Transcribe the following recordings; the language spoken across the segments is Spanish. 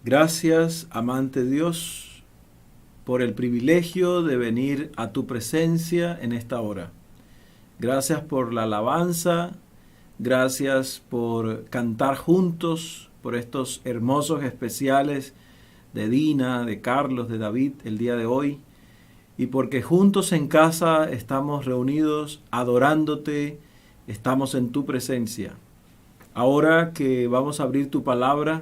Gracias, amante Dios, por el privilegio de venir a tu presencia en esta hora. Gracias por la alabanza, gracias por cantar juntos, por estos hermosos especiales de Dina, de Carlos, de David el día de hoy, y porque juntos en casa estamos reunidos adorándote, estamos en tu presencia. Ahora que vamos a abrir tu palabra,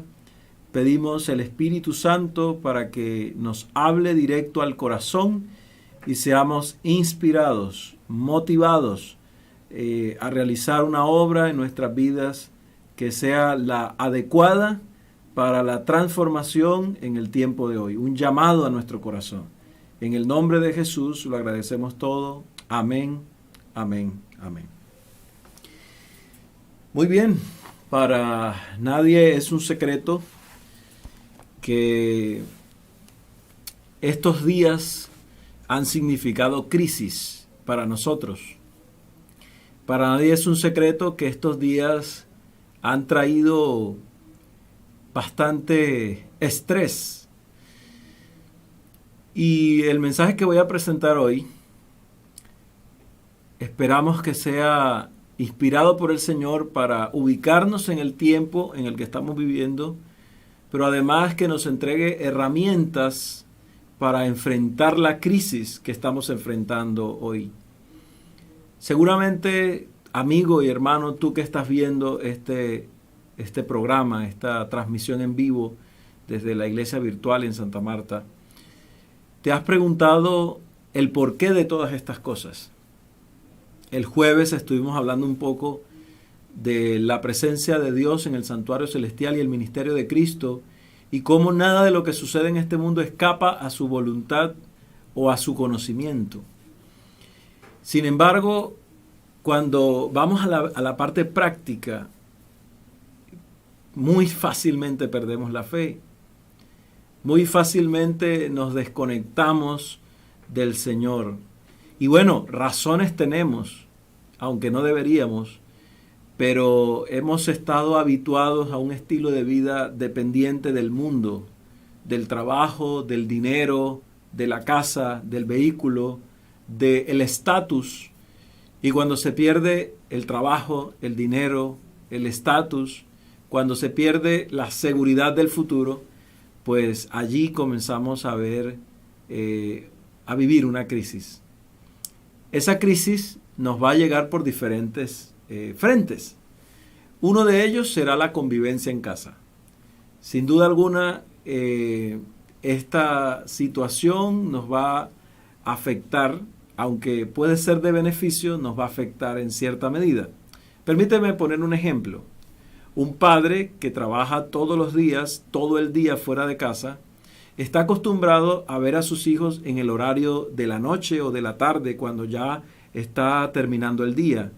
pedimos el Espíritu Santo para que nos hable directo al corazón y seamos inspirados, motivados a realizar una obra en nuestras vidas que sea la adecuada para la transformación en el tiempo de hoy. Un llamado a nuestro corazón. En el nombre de Jesús lo agradecemos todo. Amén, amén, amén. Muy bien, para nadie es un secreto que estos días han significado crisis para nosotros. Para nadie es un secreto que estos días han traído bastante estrés. Y el mensaje que voy a presentar hoy, esperamos que sea inspirado por el Señor para ubicarnos en el tiempo en el que estamos viviendo, pero además que nos entregue herramientas para enfrentar la crisis que estamos enfrentando hoy. Seguramente, amigo y hermano, tú que estás viendo este programa, esta transmisión en vivo desde la iglesia virtual en Santa Marta, te has preguntado el porqué de todas estas cosas. El jueves estuvimos hablando un poco de la presencia de Dios en el santuario celestial y el ministerio de Cristo, y cómo nada de lo que sucede en este mundo escapa a su voluntad o a su conocimiento. Sin embargo, cuando vamos a la parte práctica, muy fácilmente perdemos la fe. Muy fácilmente nos desconectamos del Señor. Y bueno, razones tenemos, aunque no deberíamos, pero hemos estado habituados a un estilo de vida dependiente del mundo, del trabajo, del dinero, de la casa, del vehículo, del estatus. Y cuando se pierde el trabajo, el dinero, el estatus, cuando se pierde la seguridad del futuro, pues allí comenzamos a ver, a vivir una crisis. Esa crisis nos va a llegar por diferentes frentes. Uno de ellos será la convivencia en casa. Sin duda alguna, esta situación nos va a afectar, aunque puede ser de beneficio, nos va a afectar en cierta medida. Permíteme poner un ejemplo. Un padre que trabaja todos los días, todo el día fuera de casa, está acostumbrado a ver a sus hijos en el horario de la noche o de la tarde, cuando ya está terminando el día.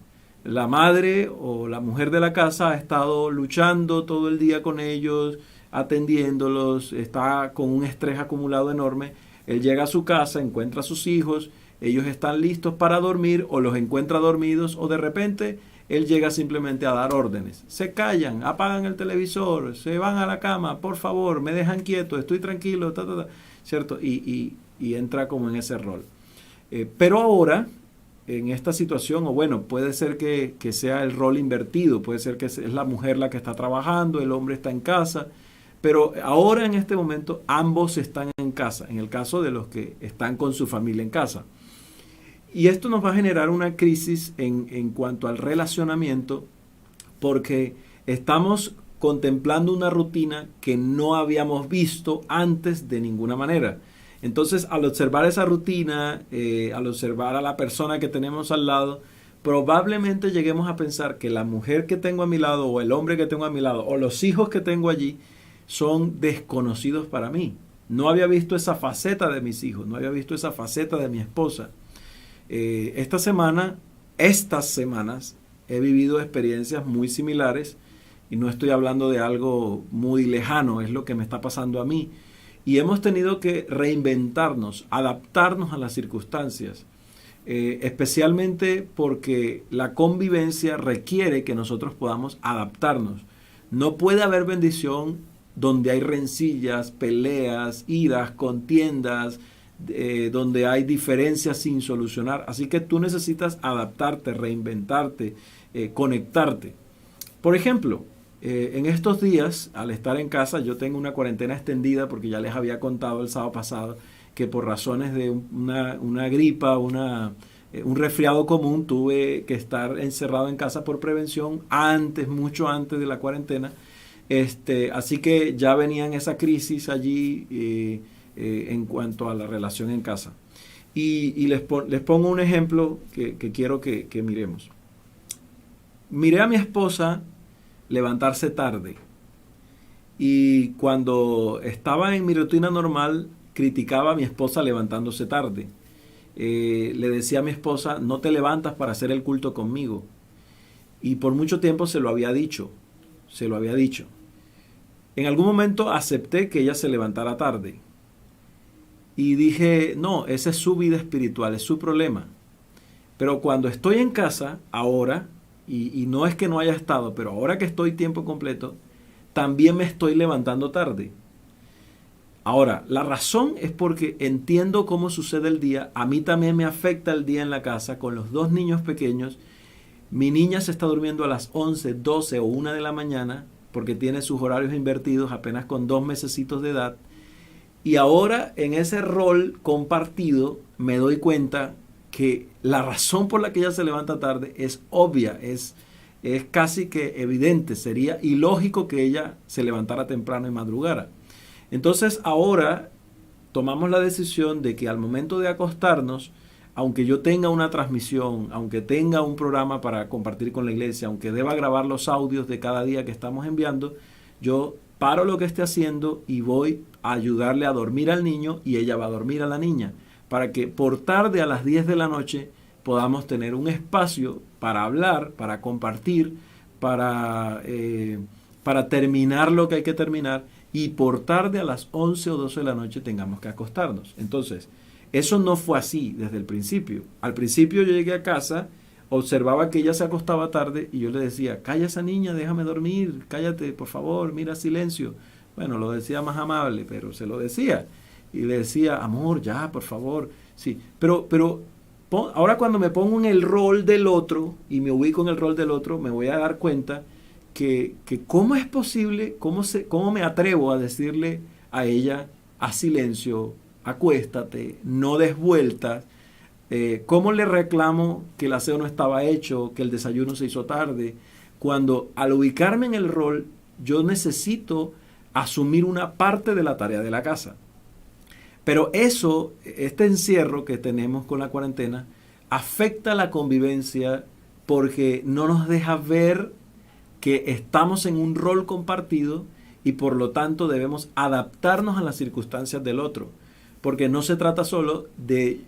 La madre o la mujer de la casa ha estado luchando todo el día con ellos, atendiéndolos, está con un estrés acumulado enorme. Él llega a su casa, encuentra a sus hijos, ellos están listos para dormir o los encuentra dormidos, o de repente él llega simplemente a dar órdenes. Se callan, apagan el televisor, se van a la cama, por favor, me dejan quieto, estoy tranquilo, ¿cierto? Y entra como en ese rol. Pero ahora, en esta situación, o bueno, puede ser que sea el rol invertido, puede ser que es la mujer la que está trabajando, el hombre está en casa, pero ahora en este momento ambos están en casa, en el caso de los que están con su familia en casa. Y esto nos va a generar una crisis en cuanto al relacionamiento, porque estamos contemplando una rutina que no habíamos visto antes de ninguna manera. Entonces, al observar esa rutina, al observar a la persona que tenemos al lado, probablemente lleguemos a pensar que la mujer que tengo a mi lado, o el hombre que tengo a mi lado, o los hijos que tengo allí, son desconocidos para mí. No había visto esa faceta de mis hijos, no había visto esa faceta de mi esposa. Estas semanas, he vivido experiencias muy similares, y no estoy hablando de algo muy lejano, es lo que me está pasando a mí. Y hemos tenido que reinventarnos, adaptarnos a las circunstancias, especialmente porque la convivencia requiere que nosotros podamos adaptarnos. No puede haber bendición donde hay rencillas, peleas, iras, contiendas, donde hay diferencias sin solucionar. Así que tú necesitas adaptarte, reinventarte, conectarte. Por ejemplo, en estos días, al estar en casa, yo tengo una cuarentena extendida porque ya les había contado el sábado pasado que por razones de una gripa, un resfriado común, tuve que estar encerrado en casa por prevención mucho antes de la cuarentena. Así que ya venía en esa crisis allí en cuanto a la relación en casa. Y les pongo un ejemplo que quiero que miremos. Miré a mi esposa levantarse tarde y cuando estaba en mi rutina normal criticaba a mi esposa levantándose tarde. Le decía a mi esposa, no te levantas para hacer el culto conmigo. Y por mucho tiempo se lo había dicho. En algún momento acepté que ella se levantara tarde. Y dije, no, esa es su vida espiritual, es su problema. Pero cuando estoy en casa, ahora, y no es que no haya estado, pero ahora que estoy tiempo completo, también me estoy levantando tarde. Ahora, la razón es porque entiendo cómo sucede el día. A mí también me afecta el día en la casa con los 2 niños pequeños. Mi niña se está durmiendo a las 11, 12 o 1 de la mañana porque tiene sus horarios invertidos apenas con 2 mesecitos de edad. Y ahora en ese rol compartido me doy cuenta que la razón por la que ella se levanta tarde es obvia, es casi que evidente. Sería ilógico que ella se levantara temprano y madrugara. Entonces ahora tomamos la decisión de que al momento de acostarnos, aunque yo tenga una transmisión, aunque tenga un programa para compartir con la iglesia, aunque deba grabar los audios de cada día que estamos enviando, yo paro lo que esté haciendo y voy a ayudarle a dormir al niño y ella va a dormir a la niña, para que por tarde a las 10 de la noche podamos tener un espacio para hablar, para compartir, para terminar lo que hay que terminar y por tarde a las 11 o 12 de la noche tengamos que acostarnos. Entonces, eso no fue así desde el principio. Al principio yo llegué a casa, observaba que ella se acostaba tarde y yo le decía, calla esa niña, déjame dormir, cállate, por favor, mira, silencio. Bueno, lo decía más amable, pero se lo decía. Y le decía, amor, ya, por favor. Sí, pero ahora cuando me pongo en el rol del otro y me ubico en el rol del otro, me voy a dar cuenta que cómo es posible, cómo me atrevo a decirle a ella, haz silencio, acuéstate, no des vueltas. ¿Cómo le reclamo que el aseo no estaba hecho, que el desayuno se hizo tarde? Cuando al ubicarme en el rol, yo necesito asumir una parte de la tarea de la casa. Pero este encierro que tenemos con la cuarentena, afecta la convivencia porque no nos deja ver que estamos en un rol compartido y por lo tanto debemos adaptarnos a las circunstancias del otro. Porque no se trata solo de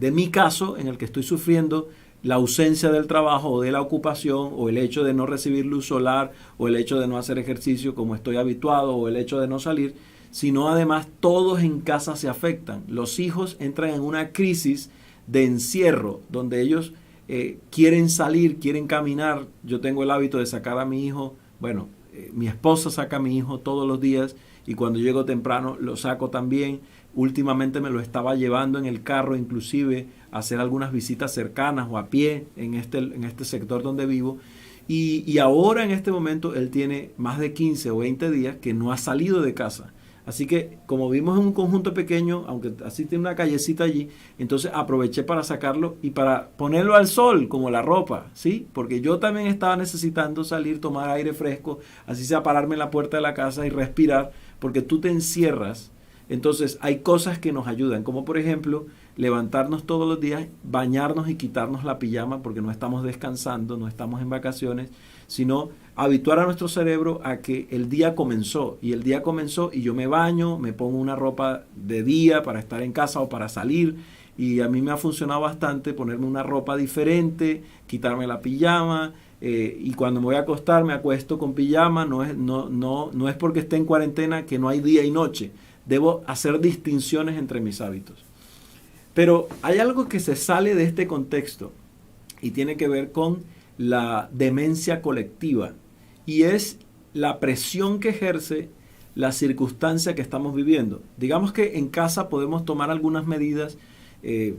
mi caso en el que estoy sufriendo la ausencia del trabajo o de la ocupación o el hecho de no recibir luz solar o el hecho de no hacer ejercicio como estoy habituado o el hecho de no salir, sino además todos en casa se afectan. Los hijos entran en una crisis de encierro donde ellos quieren salir, quieren caminar. Yo tengo el hábito de sacar a mi hijo, mi esposa saca a mi hijo todos los días y cuando llego temprano lo saco también. Últimamente me lo estaba llevando en el carro, inclusive a hacer algunas visitas cercanas o a pie en este sector donde vivo. Y ahora en este momento él tiene más de 15 o 20 días que no ha salido de casa. Así que como vimos en un conjunto pequeño, aunque así tiene una callecita allí, entonces aproveché para sacarlo y para ponerlo al sol como la ropa, ¿sí? Porque yo también estaba necesitando salir, tomar aire fresco, así sea pararme en la puerta de la casa y respirar, porque tú te encierras. Entonces hay cosas que nos ayudan, como por ejemplo levantarnos todos los días, bañarnos y quitarnos la pijama porque no estamos descansando, no estamos en vacaciones, sino habituar a nuestro cerebro a que el día comenzó y yo me baño, me pongo una ropa de día para estar en casa o para salir y a mí me ha funcionado bastante ponerme una ropa diferente, quitarme la pijama y cuando me voy a acostar me acuesto con pijama, no es porque esté en cuarentena que no hay día y noche. Debo hacer distinciones entre mis hábitos. Pero hay algo que se sale de este contexto y tiene que ver con la demencia colectiva y es la presión que ejerce la circunstancia que estamos viviendo. Digamos que en casa podemos tomar algunas medidas.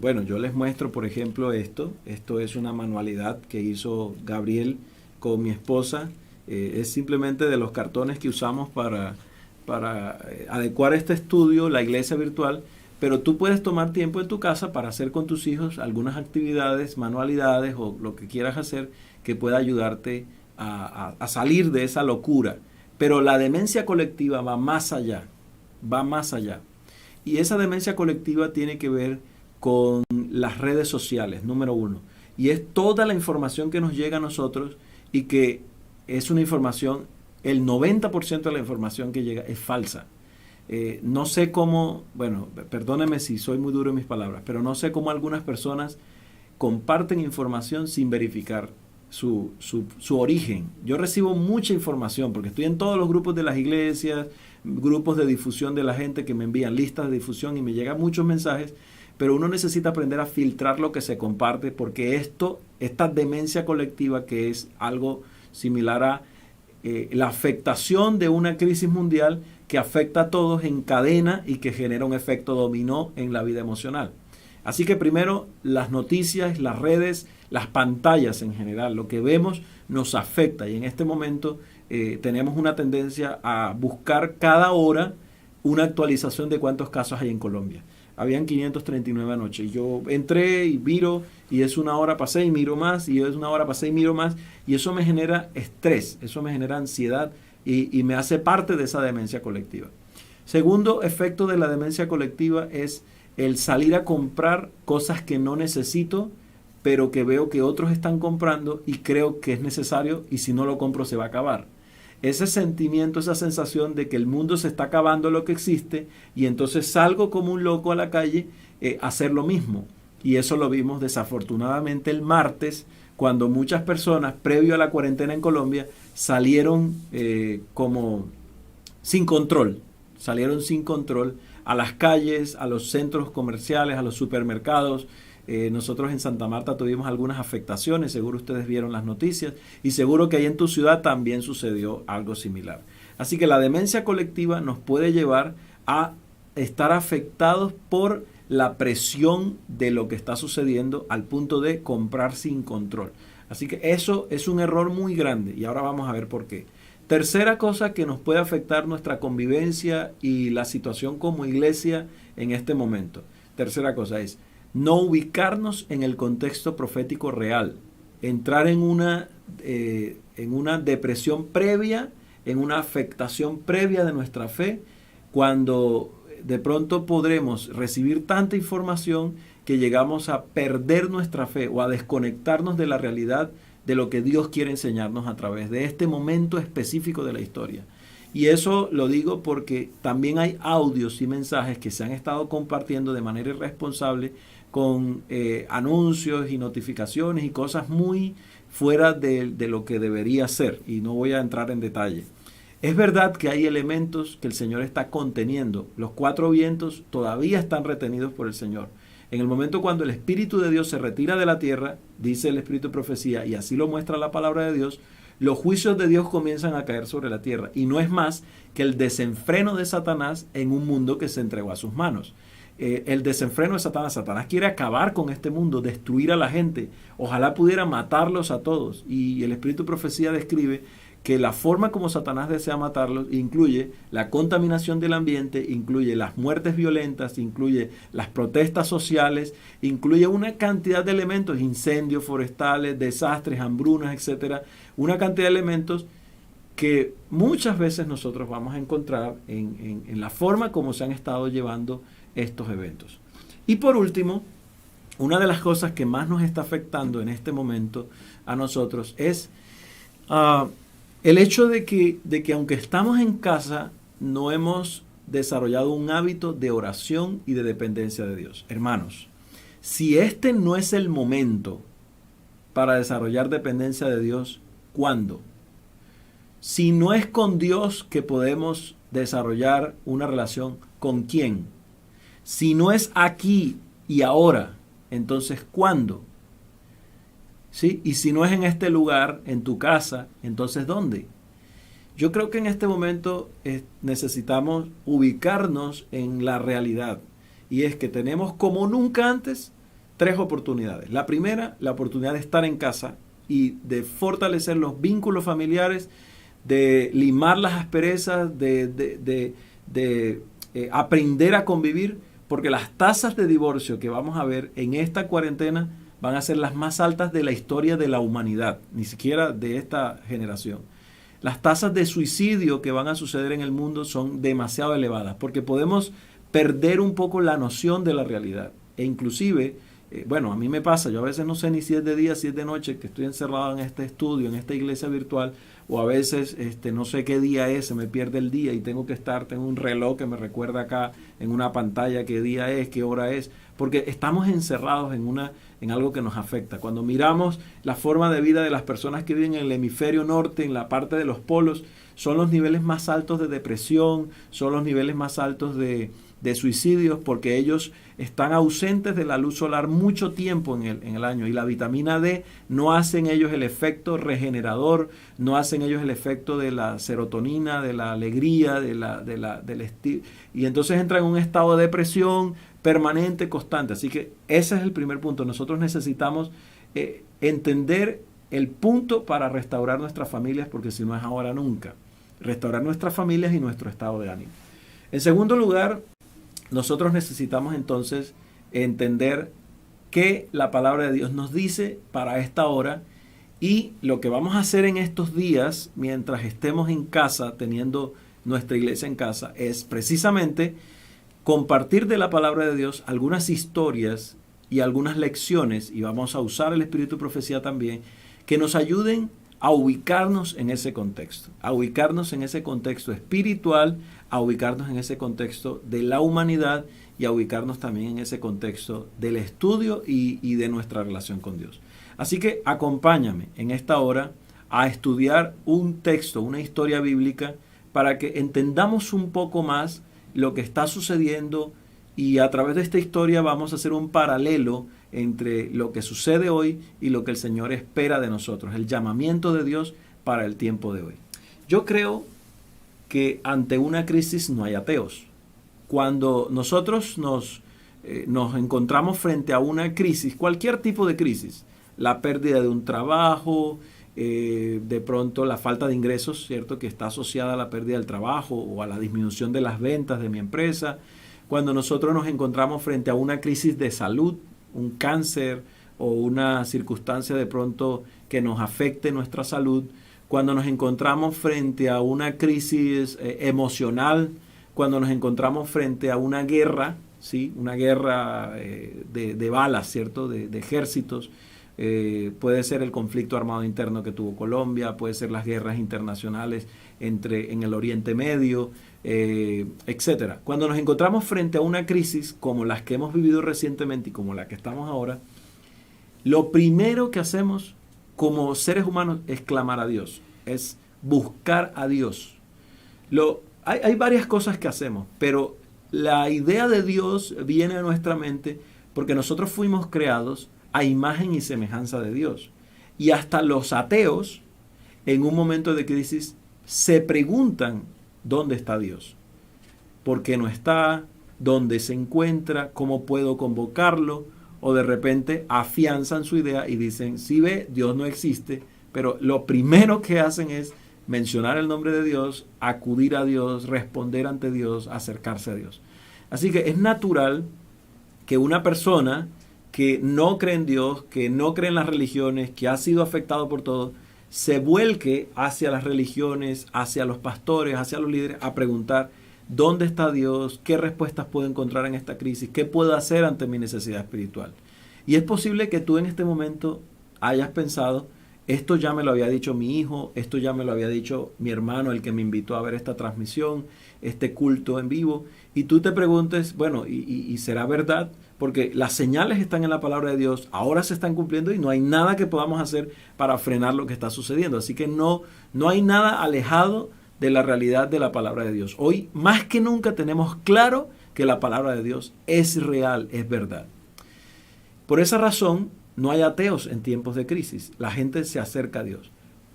Bueno, yo les muestro, por ejemplo, esto. Esto es una manualidad que hizo Gabriel con mi esposa. Es simplemente de los cartones que usamos para adecuar este estudio, la iglesia virtual. Pero tú puedes tomar tiempo en tu casa para hacer con tus hijos algunas actividades, manualidades o lo que quieras hacer que pueda ayudarte a salir de esa locura. Pero la demencia colectiva va más allá, va más allá. Y esa demencia colectiva tiene que ver con las redes sociales, número uno. Y es toda la información que nos llega a nosotros y que es una información, el 90% de la información que llega es falsa. No sé cómo, bueno, perdóneme si soy muy duro en mis palabras, pero no sé cómo algunas personas comparten información sin verificar su origen. Yo recibo mucha información porque estoy en todos los grupos de las iglesias, grupos de difusión de la gente que me envían listas de difusión y me llegan muchos mensajes, pero uno necesita aprender a filtrar lo que se comparte porque esta demencia colectiva, que es algo similar a la afectación de una crisis mundial que afecta a todos en cadena y que genera un efecto dominó en la vida emocional. Así que primero, las noticias, las redes, las pantallas en general, lo que vemos nos afecta y en este momento tenemos una tendencia a buscar cada hora una actualización de cuántos casos hay en Colombia. Habían 539 anoche y yo entré y miro y es una hora, pasé y miro más y es una hora, pasé y miro más y eso me genera estrés, eso me genera ansiedad y me hace parte de esa demencia colectiva. Segundo efecto de la demencia colectiva es el salir a comprar cosas que no necesito, pero que veo que otros están comprando y creo que es necesario y si no lo compro se va a acabar. Ese sentimiento, esa sensación de que el mundo se está acabando lo que existe y entonces salgo como un loco a la calle a hacer lo mismo. Y eso lo vimos desafortunadamente el martes cuando muchas personas, previo a la cuarentena en Colombia, salieron como sin control. Salieron sin control a las calles, a los centros comerciales, a los supermercados. Nosotros en Santa Marta tuvimos algunas afectaciones, seguro ustedes vieron las noticias y seguro que ahí en tu ciudad también sucedió algo similar. Así que la demencia colectiva nos puede llevar a estar afectados por la presión de lo que está sucediendo al punto de comprar sin control. Así que eso es un error muy grande y ahora vamos a ver por qué. Tercera cosa que nos puede afectar nuestra convivencia y la situación como iglesia en este momento. Tercera cosa es no ubicarnos en el contexto profético real, entrar en una depresión previa, en una afectación previa de nuestra fe, cuando de pronto podremos recibir tanta información que llegamos a perder nuestra fe o a desconectarnos de la realidad de lo que Dios quiere enseñarnos a través de este momento específico de la historia. Y eso lo digo porque también hay audios y mensajes que se han estado compartiendo de manera irresponsable con anuncios y notificaciones y cosas muy fuera de lo que debería ser. Y no voy a entrar en detalle. Es verdad que hay elementos que el Señor está conteniendo. Los 4 vientos todavía están retenidos por el Señor. En el momento cuando el Espíritu de Dios se retira de la tierra, dice el Espíritu de Profecía, y así lo muestra la palabra de Dios, los juicios de Dios comienzan a caer sobre la tierra. Y no es más que el desenfreno de Satanás en un mundo que se entregó a sus manos. El desenfreno de Satanás. Satanás quiere acabar con este mundo, destruir a la gente. Ojalá pudiera matarlos a todos. Y el Espíritu de Profecía describe que la forma como Satanás desea matarlos incluye la contaminación del ambiente, incluye las muertes violentas, incluye las protestas sociales, incluye una cantidad de elementos, incendios forestales, desastres, hambrunas, etcétera, una cantidad de elementos que muchas veces nosotros vamos a encontrar en la forma como se han estado llevando estos eventos. Y por último, una de las cosas que más nos está afectando en este momento a nosotros es el hecho de que aunque estamos en casa, no hemos desarrollado un hábito de oración y de dependencia de Dios. Hermanos, si este no es el momento para desarrollar dependencia de Dios, ¿cuándo? Si no es con Dios que podemos desarrollar una relación, ¿con quién? Si no es aquí y ahora, entonces ¿cuándo? ¿Sí? Y si no es en este lugar, en tu casa, entonces ¿dónde? Yo creo que en este momento necesitamos ubicarnos en la realidad. Y es que tenemos como nunca antes 3 oportunidades. La primera, la oportunidad de estar en casa y de fortalecer los vínculos familiares, de limar las asperezas, de aprender a convivir, porque las tasas de divorcio que vamos a ver en esta cuarentena van a ser las más altas de la historia de la humanidad, ni siquiera de esta generación. Las tasas de suicidio que van a suceder en el mundo son demasiado elevadas, porque podemos perder un poco la noción de la realidad. E inclusive, bueno, a mí me pasa, yo a veces no sé ni si es de día, si es de noche, que estoy encerrado en este estudio, en esta iglesia virtual, o a veces no sé qué día es, se me pierde el día y tengo un reloj que me recuerda acá en una pantalla qué día es, qué hora es, porque estamos encerrados en algo que nos afecta. Cuando miramos la forma de vida de las personas que viven en el hemisferio norte, en la parte de los polos, son los niveles más altos de depresión, son los niveles más altos de suicidios, porque ellos están ausentes de la luz solar mucho tiempo en el año, y la vitamina D no hacen ellos el efecto regenerador, no hacen ellos el efecto de la serotonina, de la alegría, del estilo, y entonces entran en un estado de depresión permanente, constante. Así que ese es el primer punto. Nosotros necesitamos entender el punto para restaurar nuestras familias, porque si no es ahora nunca. Restaurar nuestras familias y nuestro estado de ánimo. En segundo lugar, nosotros necesitamos entonces entender qué la palabra de Dios nos dice para esta hora, y lo que vamos a hacer en estos días, mientras estemos en casa, teniendo nuestra iglesia en casa, es precisamente compartir de la palabra de Dios algunas historias y algunas lecciones, y vamos a usar el espíritu de profecía también, que nos ayuden a ubicarnos en ese contexto, a ubicarnos en ese contexto espiritual, a ubicarnos en ese contexto de la humanidad y a ubicarnos también en ese contexto del estudio y de nuestra relación con Dios. Así que acompáñame en esta hora a estudiar un texto, una historia bíblica, para que entendamos un poco más lo que está sucediendo, y a través de esta historia vamos a hacer un paralelo entre lo que sucede hoy y lo que el Señor espera de nosotros, el llamamiento de Dios para el tiempo de hoy. Yo creo que ante una crisis no hay ateos. Cuando nosotros nos encontramos frente a una crisis, cualquier tipo de crisis, la pérdida de un trabajo, de pronto la falta de ingresos, ¿cierto?, que está asociada a la pérdida del trabajo o a la disminución de las ventas de mi empresa, cuando nosotros nos encontramos frente a una crisis de salud, un cáncer o una circunstancia de pronto que nos afecte nuestra salud, cuando nos encontramos frente a una crisis emocional, cuando nos encontramos frente a una guerra, ¿sí?, una guerra de balas, ¿cierto?, de ejércitos. Puede ser el conflicto armado interno que tuvo Colombia, puede ser las guerras internacionales en el Oriente Medio, etcétera. Cuando nos encontramos frente a una crisis como las que hemos vivido recientemente y como la que estamos ahora, lo primero que hacemos como seres humanos es clamar a Dios, es buscar a Dios. Hay varias cosas que hacemos, pero la idea de Dios viene a nuestra mente porque nosotros fuimos creados a imagen y semejanza de Dios. Y hasta los ateos, en un momento de crisis, se preguntan dónde está Dios, por qué no está, dónde se encuentra, cómo puedo convocarlo, o de repente afianzan su idea y dicen, sí, ve, Dios no existe, pero lo primero que hacen es mencionar el nombre de Dios, acudir a Dios, responder ante Dios, acercarse a Dios. Así que es natural que una persona que no cree en Dios, que no cree en las religiones, que ha sido afectado por todo, se vuelque hacia las religiones, hacia los pastores, hacia los líderes, a preguntar dónde está Dios, qué respuestas puedo encontrar en esta crisis, qué puedo hacer ante mi necesidad espiritual. Y es posible que tú en este momento hayas pensado, esto ya me lo había dicho mi hijo, esto ya me lo había dicho mi hermano, el que me invitó a ver esta transmisión, este culto en vivo, y tú te preguntes, bueno, ¿y será verdad? Porque las señales están en la palabra de Dios, ahora se están cumpliendo y no hay nada que podamos hacer para frenar lo que está sucediendo. Así que no hay nada alejado de la realidad de la palabra de Dios. Hoy, más que nunca, tenemos claro que la palabra de Dios es real, es verdad. Por esa razón, no hay ateos en tiempos de crisis. La gente se acerca a Dios.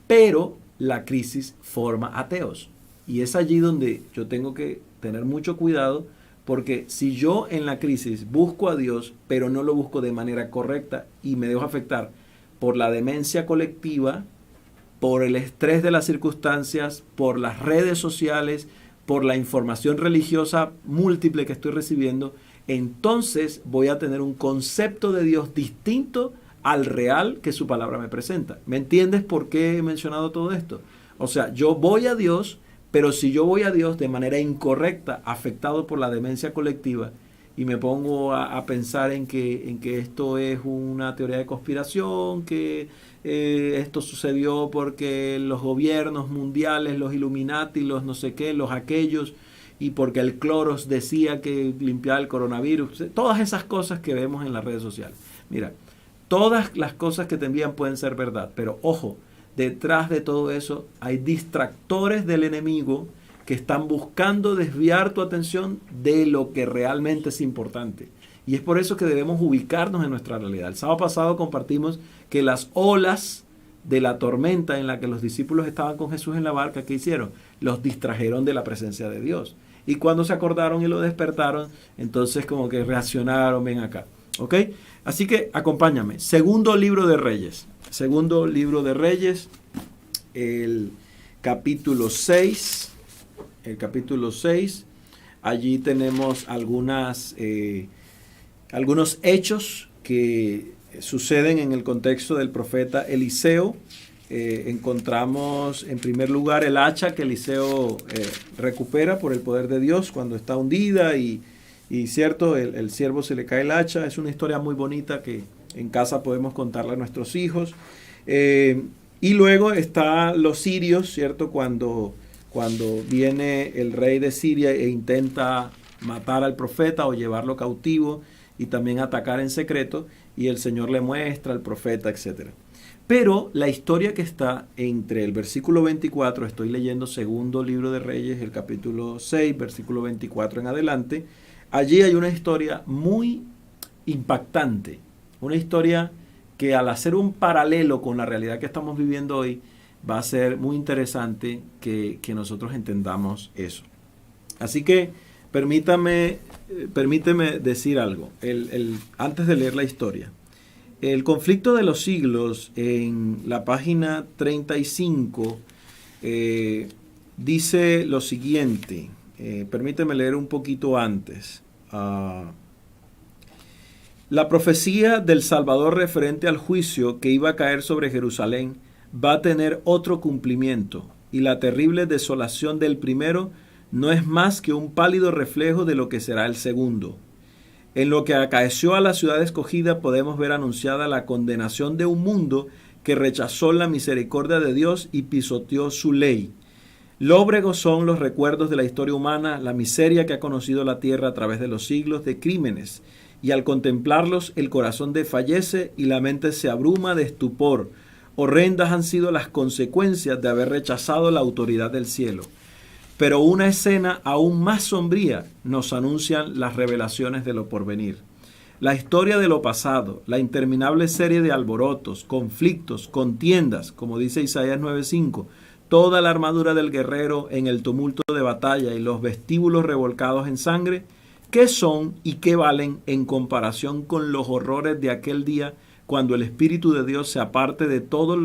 Pero la crisis forma ateos. Y es allí donde yo tengo que tener mucho cuidado, porque si yo en la crisis busco a Dios, pero no lo busco de manera correcta y me dejo afectar por la demencia colectiva, por el estrés de las circunstancias, por las redes sociales, por la información religiosa múltiple que estoy recibiendo, entonces voy a tener un concepto de Dios distinto al real que su palabra me presenta. ¿Me entiendes por qué he mencionado todo esto? O sea, yo voy a Dios, pero si yo voy a Dios de manera incorrecta, afectado por la demencia colectiva, y me pongo a pensar en que esto es una teoría de conspiración, que esto sucedió porque los gobiernos mundiales, los Illuminati, los no sé qué, los aquellos, y porque el Clorox decía que limpiaba el coronavirus, todas esas cosas que vemos en las redes sociales. Mira, todas las cosas que te envían pueden ser verdad, pero ojo, detrás de todo eso hay distractores del enemigo que están buscando desviar tu atención de lo que realmente es importante. Y es por eso que debemos ubicarnos en nuestra realidad. El sábado pasado compartimos que las olas de la tormenta en la que los discípulos estaban con Jesús en la barca, ¿qué hicieron? Los distrajeron de la presencia de Dios. Y cuando se acordaron y lo despertaron, entonces como que reaccionaron, ven acá. ¿Ok? Así que acompáñame. Segundo libro de Reyes. Segundo libro de Reyes, el capítulo 6. El capítulo 6, allí tenemos algunos hechos que suceden en el contexto del profeta Eliseo. Encontramos en primer lugar el hacha que Eliseo recupera por el poder de Dios cuando está hundida y cierto, el siervo se le cae el hacha. Es una historia muy bonita que en casa podemos contarle a nuestros hijos. Y luego está los sirios, ¿cierto? Cuando viene el rey de Siria e intenta matar al profeta o llevarlo cautivo y también atacar en secreto, y el Señor le muestra al profeta, etc. Pero la historia que está entre el versículo 24, estoy leyendo segundo libro de Reyes, el capítulo 6, versículo 24 en adelante, allí hay una historia muy impactante, una historia que al hacer un paralelo con la realidad que estamos viviendo hoy, va a ser muy interesante que nosotros entendamos eso. Así que permíteme decir algo antes de leer la historia. El conflicto de los siglos, en la página 35, dice lo siguiente. Permíteme leer un poquito antes. La profecía del Salvador referente al juicio que iba a caer sobre Jerusalén va a tener otro cumplimiento, y la terrible desolación del primero no es más que un pálido reflejo de lo que será el segundo. En lo que acaeció a la ciudad escogida podemos ver anunciada la condenación de un mundo que rechazó la misericordia de Dios y pisoteó su ley. Lóbregos son los recuerdos de la historia humana, la miseria que ha conocido la tierra a través de los siglos de crímenes, y al contemplarlos el corazón desfallece y la mente se abruma de estupor. Horrendas han sido las consecuencias de haber rechazado la autoridad del cielo. Pero una escena aún más sombría nos anuncian las revelaciones de lo porvenir. La historia de lo pasado, la interminable serie de alborotos, conflictos, contiendas, como dice Isaías 9:5, toda la armadura del guerrero en el tumulto de batalla y los vestíbulos revolcados en sangre, ¿qué son y qué valen en comparación con los horrores de aquel día cuando el Espíritu de Dios se aparte de todos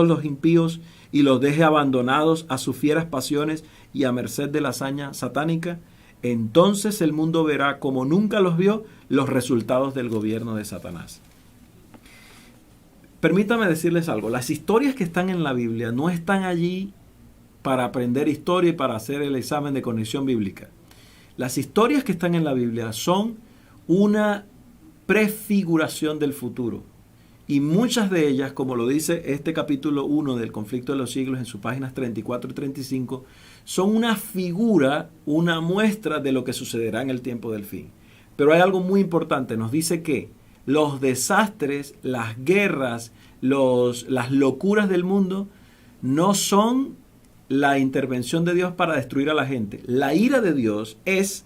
los impíos y los deje abandonados a sus fieras pasiones y a merced de la hazaña satánica? Entonces el mundo verá, como nunca los vio, los resultados del gobierno de Satanás. Permítame decirles algo. Las historias que están en la Biblia no están allí para aprender historia y para hacer el examen de conexión bíblica. Las historias que están en la Biblia son una prefiguración del futuro. Y muchas de ellas, como lo dice este capítulo 1 del conflicto de los siglos en sus páginas 34 y 35, son una figura, una muestra de lo que sucederá en el tiempo del fin. Pero hay algo muy importante. Nos dice que los desastres, las guerras, las locuras del mundo no son la intervención de Dios para destruir a la gente. La ira de Dios es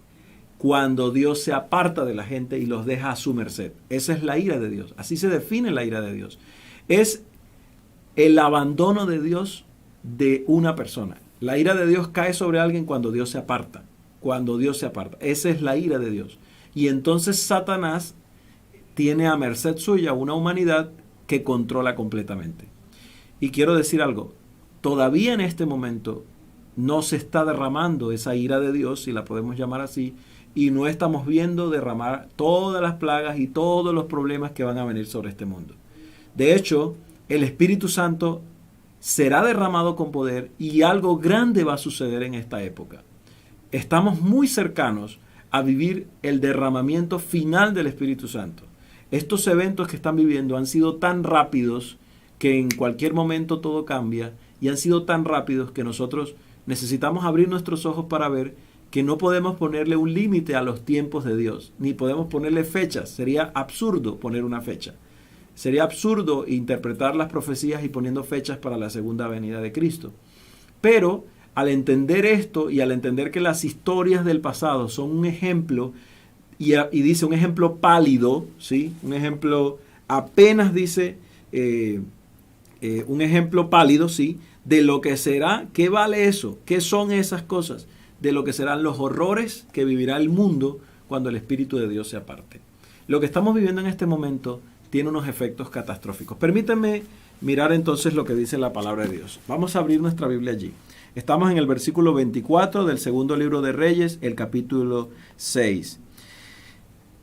cuando Dios se aparta de la gente y los deja a su merced. Esa es la ira de Dios. Así se define la ira de Dios. Es el abandono de Dios de una persona. La ira de Dios cae sobre alguien cuando Dios se aparta. Cuando Dios se aparta. Esa es la ira de Dios. Y entonces Satanás tiene a merced suya una humanidad que controla completamente. Y quiero decir algo. Todavía en este momento no se está derramando esa ira de Dios, si la podemos llamar así, y no estamos viendo derramar todas las plagas y todos los problemas que van a venir sobre este mundo. De hecho, el Espíritu Santo será derramado con poder y algo grande va a suceder en esta época. Estamos muy cercanos a vivir el derramamiento final del Espíritu Santo. Estos eventos que están viviendo han sido tan rápidos que en cualquier momento todo cambia, y han sido tan rápidos que nosotros necesitamos abrir nuestros ojos para ver que no podemos ponerle un límite a los tiempos de Dios, ni podemos ponerle fechas. Sería absurdo poner una fecha. Sería absurdo interpretar las profecías y poniendo fechas para la segunda venida de Cristo. Pero al entender esto y al entender que las historias del pasado son un ejemplo, y dice un ejemplo pálido, ¿sí? Un ejemplo, apenas dice un ejemplo pálido, ¿sí? De lo que será. ¿Qué vale eso? ¿Qué son esas cosas? De lo que serán los horrores que vivirá el mundo cuando el Espíritu de Dios se aparte. Lo que estamos viviendo en este momento tiene unos efectos catastróficos. Permítanme mirar entonces lo que dice la palabra de Dios. Vamos a abrir nuestra Biblia allí. Estamos en el versículo 24 del segundo libro de Reyes, el capítulo 6.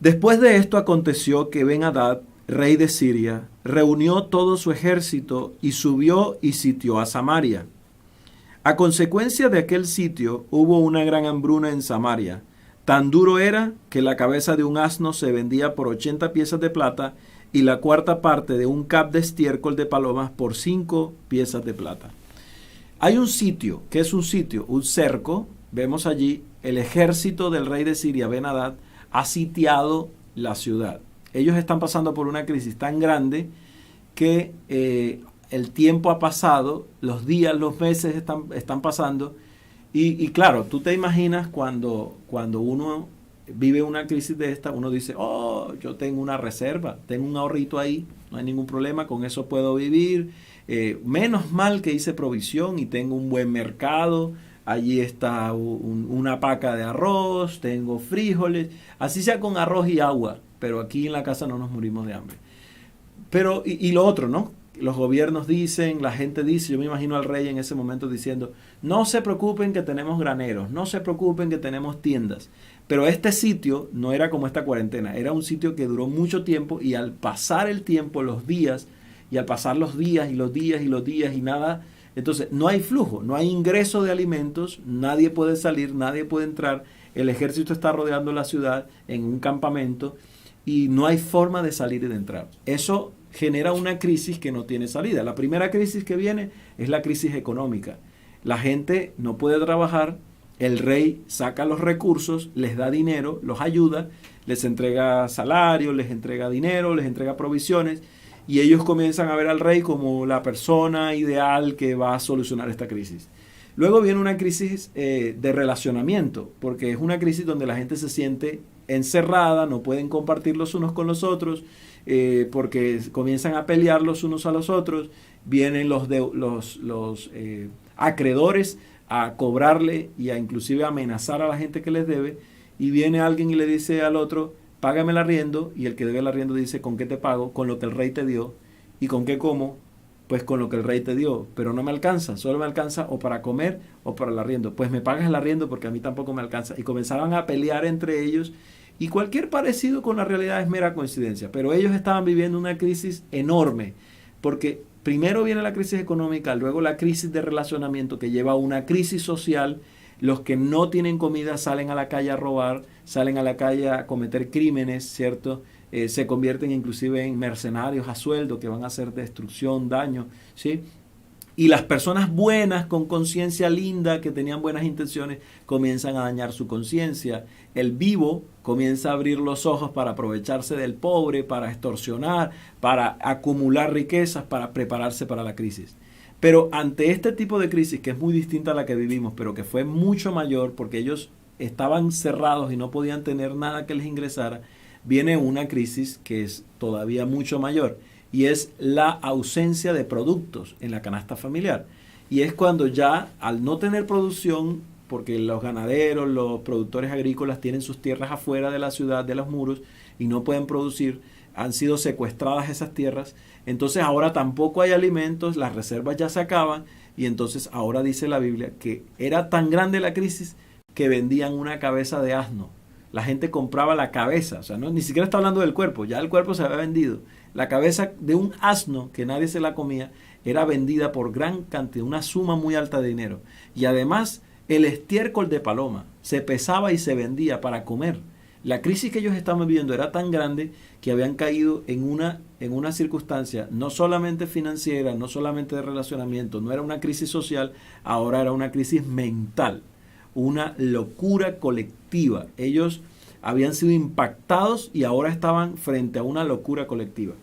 Después de esto aconteció que Ben-Hadad, rey de Siria, reunió todo su ejército y subió y sitió a Samaria. A consecuencia de aquel sitio hubo una gran hambruna en Samaria. Tan duro era que la cabeza de un asno se vendía por 80 piezas de plata y la cuarta parte de un cab de estiércol de palomas por 5 piezas de plata. Hay un sitio. ¿Qué es un sitio? Un cerco. Vemos allí el ejército del rey de Siria, Ben-Hadad, ha sitiado la ciudad. Ellos están pasando por una crisis tan grande que el tiempo ha pasado, los días, los meses están pasando. Y claro, tú te imaginas cuando uno vive una crisis de esta, uno dice, oh, yo tengo una reserva, tengo un ahorrito ahí, no hay ningún problema, con eso puedo vivir. Menos mal que hice provisión y tengo un buen mercado. Allí está una paca de arroz, tengo frijoles, así sea con arroz y agua, pero aquí en la casa no nos morimos de hambre. Pero, y lo otro, ¿no? Los gobiernos dicen, la gente dice, yo me imagino al rey en ese momento diciendo, no se preocupen que tenemos graneros, no se preocupen que tenemos tiendas. Pero este sitio no era como esta cuarentena, era un sitio que duró mucho tiempo y al pasar el tiempo, los días, y al pasar los días y los días y los días y nada, entonces no hay flujo, no hay ingreso de alimentos, nadie puede salir, nadie puede entrar, el ejército está rodeando la ciudad en un campamento y no hay forma de salir y de entrar. Eso genera una crisis que no tiene salida. La primera crisis que viene es la crisis económica. La gente no puede trabajar, el rey saca los recursos, les da dinero, los ayuda, les entrega salario, les entrega dinero, les entrega provisiones, y ellos comienzan a ver al rey como la persona ideal que va a solucionar esta crisis. Luego viene una crisis de relacionamiento, porque es una crisis donde la gente se siente encerrada, no pueden compartir los unos con los otros, porque comienzan a pelear los unos a los otros, vienen los acreedores a cobrarle y a inclusive amenazar a la gente que les debe, y viene alguien y le dice al otro, págame el arriendo, y el que debe el arriendo dice, ¿con qué te pago? Con lo que el rey te dio. ¿Y con qué como? Pues con lo que el rey te dio, pero no me alcanza, solo me alcanza o para comer o para el arriendo. Pues me pagas el arriendo porque a mí tampoco me alcanza. Y comenzaban a pelear entre ellos, y cualquier parecido con la realidad es mera coincidencia, pero ellos estaban viviendo una crisis enorme, porque primero viene la crisis económica, luego la crisis de relacionamiento que lleva a una crisis social. Los que no tienen comida salen a la calle a robar, salen a la calle a cometer crímenes, ¿cierto? Se convierten inclusive en mercenarios a sueldo que van a hacer destrucción, daño, ¿sí? Y las personas buenas, con conciencia linda, que tenían buenas intenciones, comienzan a dañar su conciencia. El vivo comienza a abrir los ojos para aprovecharse del pobre, para extorsionar, para acumular riquezas, para prepararse para la crisis. Pero ante este tipo de crisis, que es muy distinta a la que vivimos, pero que fue mucho mayor porque ellos estaban cerrados y no podían tener nada que les ingresara, viene una crisis que es todavía mucho mayor. y es la ausencia de productos en la canasta familiar. Y es cuando ya, al no tener producción, porque los ganaderos, los productores agrícolas tienen sus tierras afuera de la ciudad, de los muros, y no pueden producir, han sido secuestradas esas tierras, entonces ahora tampoco hay alimentos, las reservas ya se acaban, y entonces ahora dice la Biblia que era tan grande la crisis que vendían una cabeza de asno. La gente compraba la cabeza, o sea, no, ni siquiera está hablando del cuerpo, ya el cuerpo se había vendido. La cabeza de un asno que nadie se la comía era vendida por gran cantidad, una suma muy alta de dinero. Y además el estiércol de paloma se pesaba y se vendía para comer. La crisis que ellos estaban viviendo era tan grande que habían caído en una circunstancia no solamente financiera, no solamente de relacionamiento, no era una crisis social, ahora era una crisis mental, una locura colectiva. Ellos habían sido impactados y ahora estaban frente a una locura colectiva.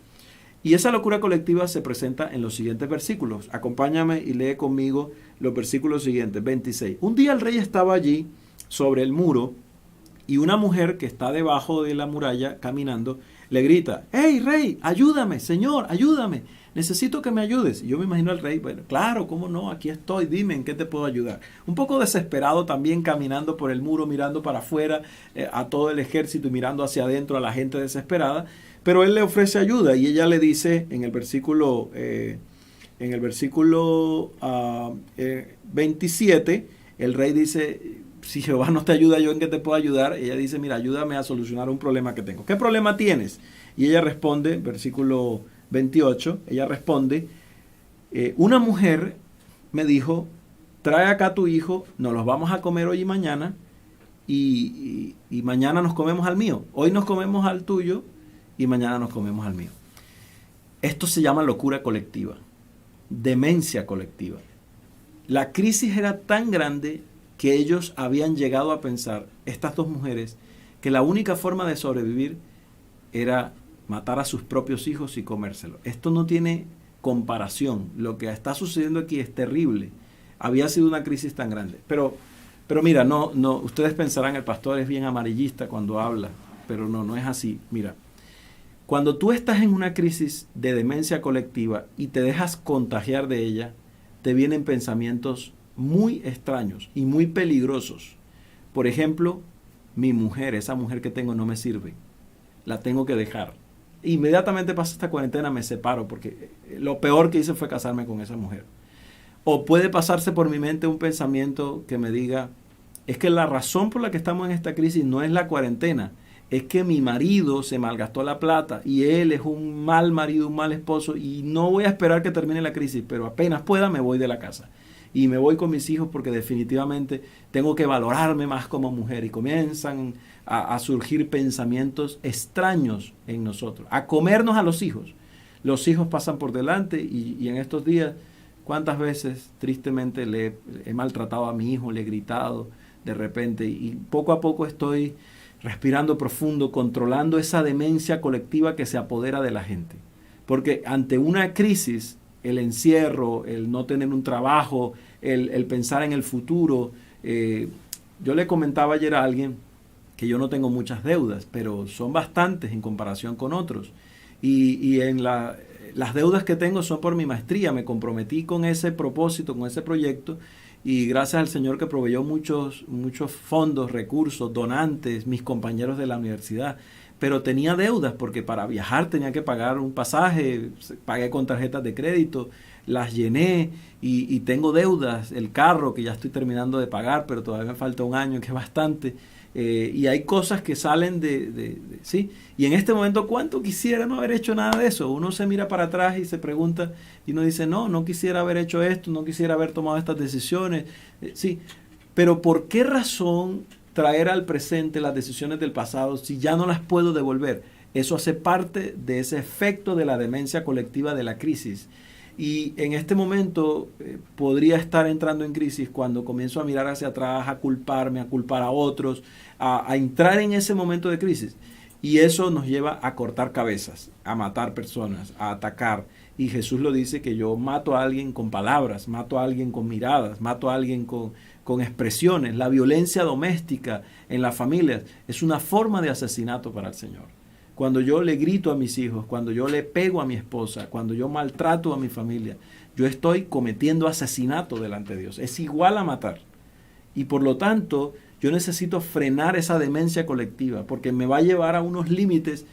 Y esa locura colectiva se presenta en los siguientes versículos. Acompáñame y lee conmigo los versículos siguientes, 26. Un día el rey estaba allí sobre el muro y una mujer que está debajo de la muralla caminando le grita: ¡Hey, rey, ayúdame, señor, ayúdame! Necesito que me ayudes. Y yo me imagino al rey: bueno, claro, cómo no, aquí estoy, dime en qué te puedo ayudar. Un poco desesperado también, caminando por el muro, mirando para afuera a todo el ejército y mirando hacia adentro a la gente desesperada. Pero él le ofrece ayuda y ella le dice en el versículo 27, el rey dice: si Jehová no te ayuda, ¿yo en qué te puedo ayudar? Ella dice: mira, ayúdame a solucionar un problema que tengo. ¿Qué problema tienes? Y ella responde, versículo 28, ella responde: una mujer me dijo, trae acá a tu hijo, nos los vamos a comer hoy y mañana, y mañana nos comemos al mío. Hoy nos comemos al tuyo y mañana nos comemos al mío. Esto se llama locura colectiva, demencia colectiva. La crisis era tan grande que ellos habían llegado a pensar, estas dos mujeres, que la única forma de sobrevivir era matar a sus propios hijos y comérselos. Esto no tiene comparación. Lo que está sucediendo aquí es terrible. Había sido una crisis tan grande. Pero mira, no, ustedes pensarán, el pastor es bien amarillista cuando habla, pero no es así. Mira, cuando tú estás en una crisis de demencia colectiva y te dejas contagiar de ella, te vienen pensamientos muy extraños y muy peligrosos. Por ejemplo, mi mujer, esa mujer que tengo no me sirve, la tengo que dejar. Inmediatamente pasa esta cuarentena, me separo porque lo peor que hice fue casarme con esa mujer. O puede pasarse por mi mente un pensamiento que me diga: es que la razón por la que estamos en esta crisis no es la cuarentena, es que mi marido se malgastó la plata y él es un mal marido, un mal esposo, y no voy a esperar que termine la crisis, pero apenas pueda me voy de la casa. Y me voy con mis hijos porque definitivamente tengo que valorarme más como mujer. Y comienzan a surgir pensamientos extraños en nosotros, a comernos a los hijos. Los hijos pasan por delante y en estos días, ¿cuántas veces tristemente le he maltratado a mi hijo, le he gritado de repente? Y poco a poco estoy respirando profundo, controlando esa demencia colectiva que se apodera de la gente. Porque ante una crisis, el encierro, el no tener un trabajo, el pensar en el futuro. Yo le comentaba ayer a alguien que yo no tengo muchas deudas, pero son bastantes en comparación con otros. Y en las deudas que tengo son por mi maestría. Me comprometí con ese propósito, con ese proyecto, y gracias al Señor que proveyó muchos fondos, recursos, donantes, mis compañeros de la universidad. Pero tenía deudas porque para viajar tenía que pagar un pasaje, pagué con tarjetas de crédito, las llené y tengo deudas, el carro que ya estoy terminando de pagar, pero todavía me falta un año, que es bastante. Y hay cosas que salen ¿sí? Y en este momento, ¿cuánto quisiera no haber hecho nada de eso? Uno se mira para atrás y se pregunta y uno dice: no quisiera haber hecho esto, no quisiera haber tomado estas decisiones. Sí, pero ¿por qué razón traer al presente las decisiones del pasado si ya no las puedo devolver? Eso hace parte de ese efecto de la demencia colectiva de la crisis. Y en este momento podría estar entrando en crisis cuando comienzo a mirar hacia atrás, a culparme, a culpar a otros, a entrar en ese momento de crisis. Y eso nos lleva a cortar cabezas, a matar personas, a atacar. Y Jesús lo dice, que yo mato a alguien con palabras, mato a alguien con miradas, mato a alguien con expresiones. La violencia doméstica en las familias es una forma de asesinato para el Señor. cuando yo le grito a mis hijos, cuando yo le pego a mi esposa, cuando yo maltrato a mi familia, yo estoy cometiendo asesinato delante de Dios. Es igual a matar. Y por lo tanto, yo necesito frenar esa demencia colectiva, porque me va a llevar a unos límites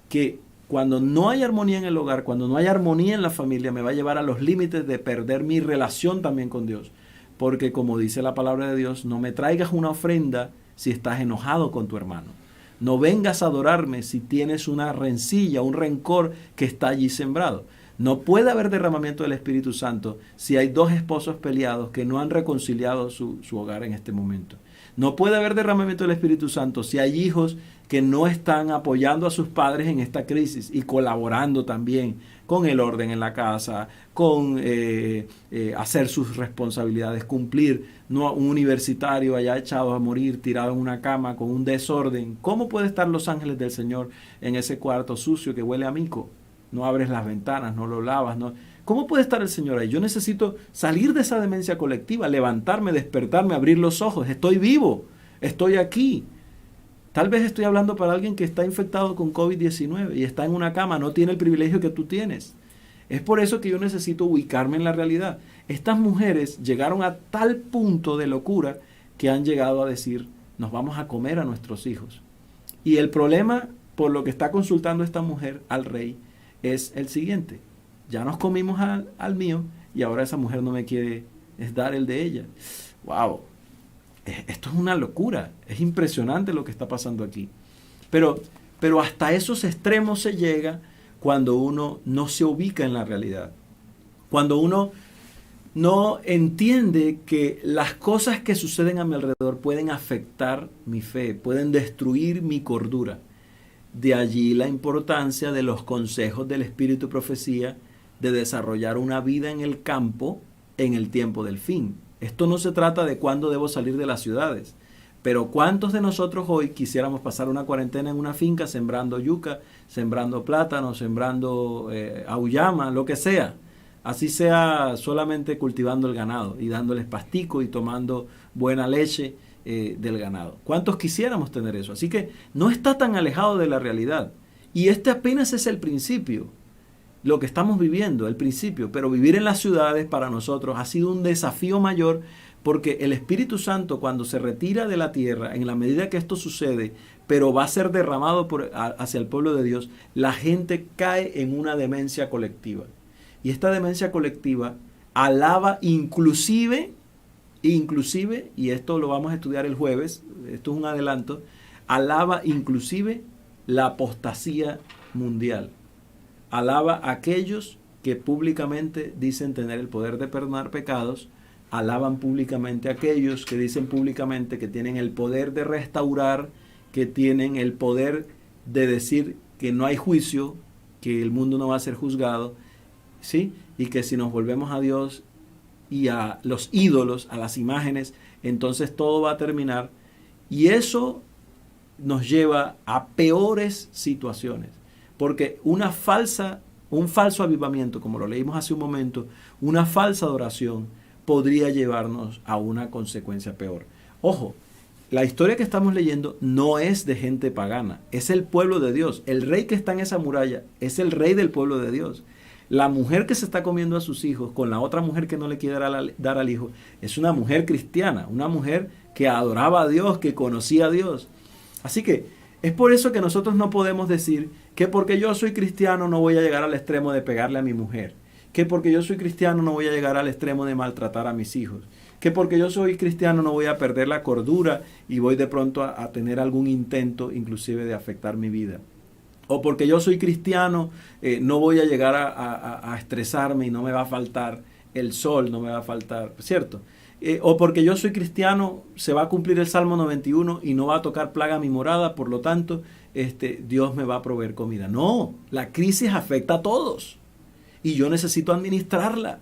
que cuando no hay armonía en el hogar, cuando no hay armonía en la familia, me va a llevar a los límites de perder mi relación también con Dios. Porque como dice la palabra de Dios, no me traigas una ofrenda si estás enojado con tu hermano. No vengas a adorarme si tienes una rencilla, un rencor que está allí sembrado. No puede haber derramamiento del Espíritu Santo si hay dos esposos peleados que no han reconciliado su hogar en este momento. No puede haber derramamiento del Espíritu Santo si hay hijos que no están apoyando a sus padres en esta crisis y colaborando también con el orden en la casa, con hacer sus responsabilidades, cumplir. No un universitario allá echado a morir, tirado en una cama con un desorden. ¿Cómo puede estar los ángeles del Señor en ese cuarto sucio que huele a mico? No abres las ventanas, no lo lavas, no. ¿Cómo puede estar el Señor ahí? Yo necesito salir de esa demencia colectiva, levantarme, despertarme, abrir los ojos. Estoy vivo, estoy aquí. Tal vez estoy hablando para alguien que está infectado con COVID-19 y está en una cama, no tiene el privilegio que tú tienes. Es por eso que yo necesito ubicarme en la realidad. Estas mujeres llegaron a tal punto de locura que han llegado a decir, nos vamos a comer a nuestros hijos. Y el problema, por lo que está consultando esta mujer al rey, es el siguiente. Ya nos comimos al mío y ahora esa mujer no me quiere dar el de ella. ¡Wow! Esto es una locura. Es impresionante lo que está pasando aquí. Pero hasta esos extremos se llega cuando uno no se ubica en la realidad. Cuando uno no entiende que las cosas que suceden a mi alrededor pueden afectar mi fe, pueden destruir mi cordura. De allí la importancia de los consejos del Espíritu y Profecía de desarrollar una vida en el campo en el tiempo del fin. Esto no se trata de cuándo debo salir de las ciudades, pero ¿cuántos de nosotros hoy quisiéramos pasar una cuarentena en una finca sembrando yuca, sembrando plátano, sembrando auyama, lo que sea? Así sea solamente cultivando el ganado y dándoles pastico y tomando buena leche del ganado. ¿Cuántos quisiéramos tener eso? Así que no está tan alejado de la realidad. Y este apenas es el principio, lo que estamos viviendo, el principio. Pero vivir en las ciudades para nosotros ha sido un desafío mayor porque el Espíritu Santo cuando se retira de la tierra, en la medida que esto sucede, pero va a ser derramado hacia el pueblo de Dios, la gente cae en una demencia colectiva. Y esta demencia colectiva alaba inclusive, y esto lo vamos a estudiar el jueves, esto es un adelanto, alaba inclusive la apostasía mundial. Alaba a aquellos que públicamente dicen tener el poder de perdonar pecados, alaban públicamente a aquellos que dicen públicamente que tienen el poder de restaurar, que tienen el poder de decir que no hay juicio, que el mundo no va a ser juzgado, ¿sí? Y que si nos volvemos a Dios y a los ídolos, a las imágenes, entonces todo va a terminar. Y eso nos lleva a peores situaciones. Porque un falso avivamiento, como lo leímos hace un momento, una falsa adoración podría llevarnos a una consecuencia peor. Ojo, la historia que estamos leyendo no es de gente pagana, es el pueblo de Dios. El rey que está en esa muralla es el rey del pueblo de Dios. La mujer que se está comiendo a sus hijos con la otra mujer que no le quiere dar al hijo es una mujer cristiana, una mujer que adoraba a Dios, que conocía a Dios. Así que es por eso que nosotros no podemos decir que porque yo soy cristiano no voy a llegar al extremo de pegarle a mi mujer, que porque yo soy cristiano no voy a llegar al extremo de maltratar a mis hijos, que porque yo soy cristiano no voy a perder la cordura y voy de pronto a tener algún intento inclusive de afectar mi vida. O porque yo soy cristiano no voy a llegar a estresarme y no me va a faltar el sol, no me va a faltar, ¿cierto? O porque yo soy cristiano, se va a cumplir el Salmo 91 y no va a tocar plaga a mi morada, por lo tanto, Dios me va a proveer comida. No, la crisis afecta a todos y yo necesito administrarla.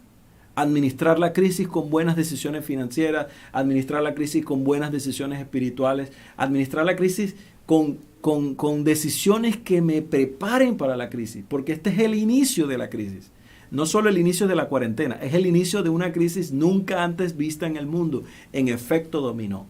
Administrar la crisis con buenas decisiones financieras, administrar la crisis con buenas decisiones espirituales, administrar la crisis con decisiones que me preparen para la crisis, porque este es el inicio de la crisis. No solo el inicio de la cuarentena, es el inicio de una crisis nunca antes vista en el mundo, en efecto dominó.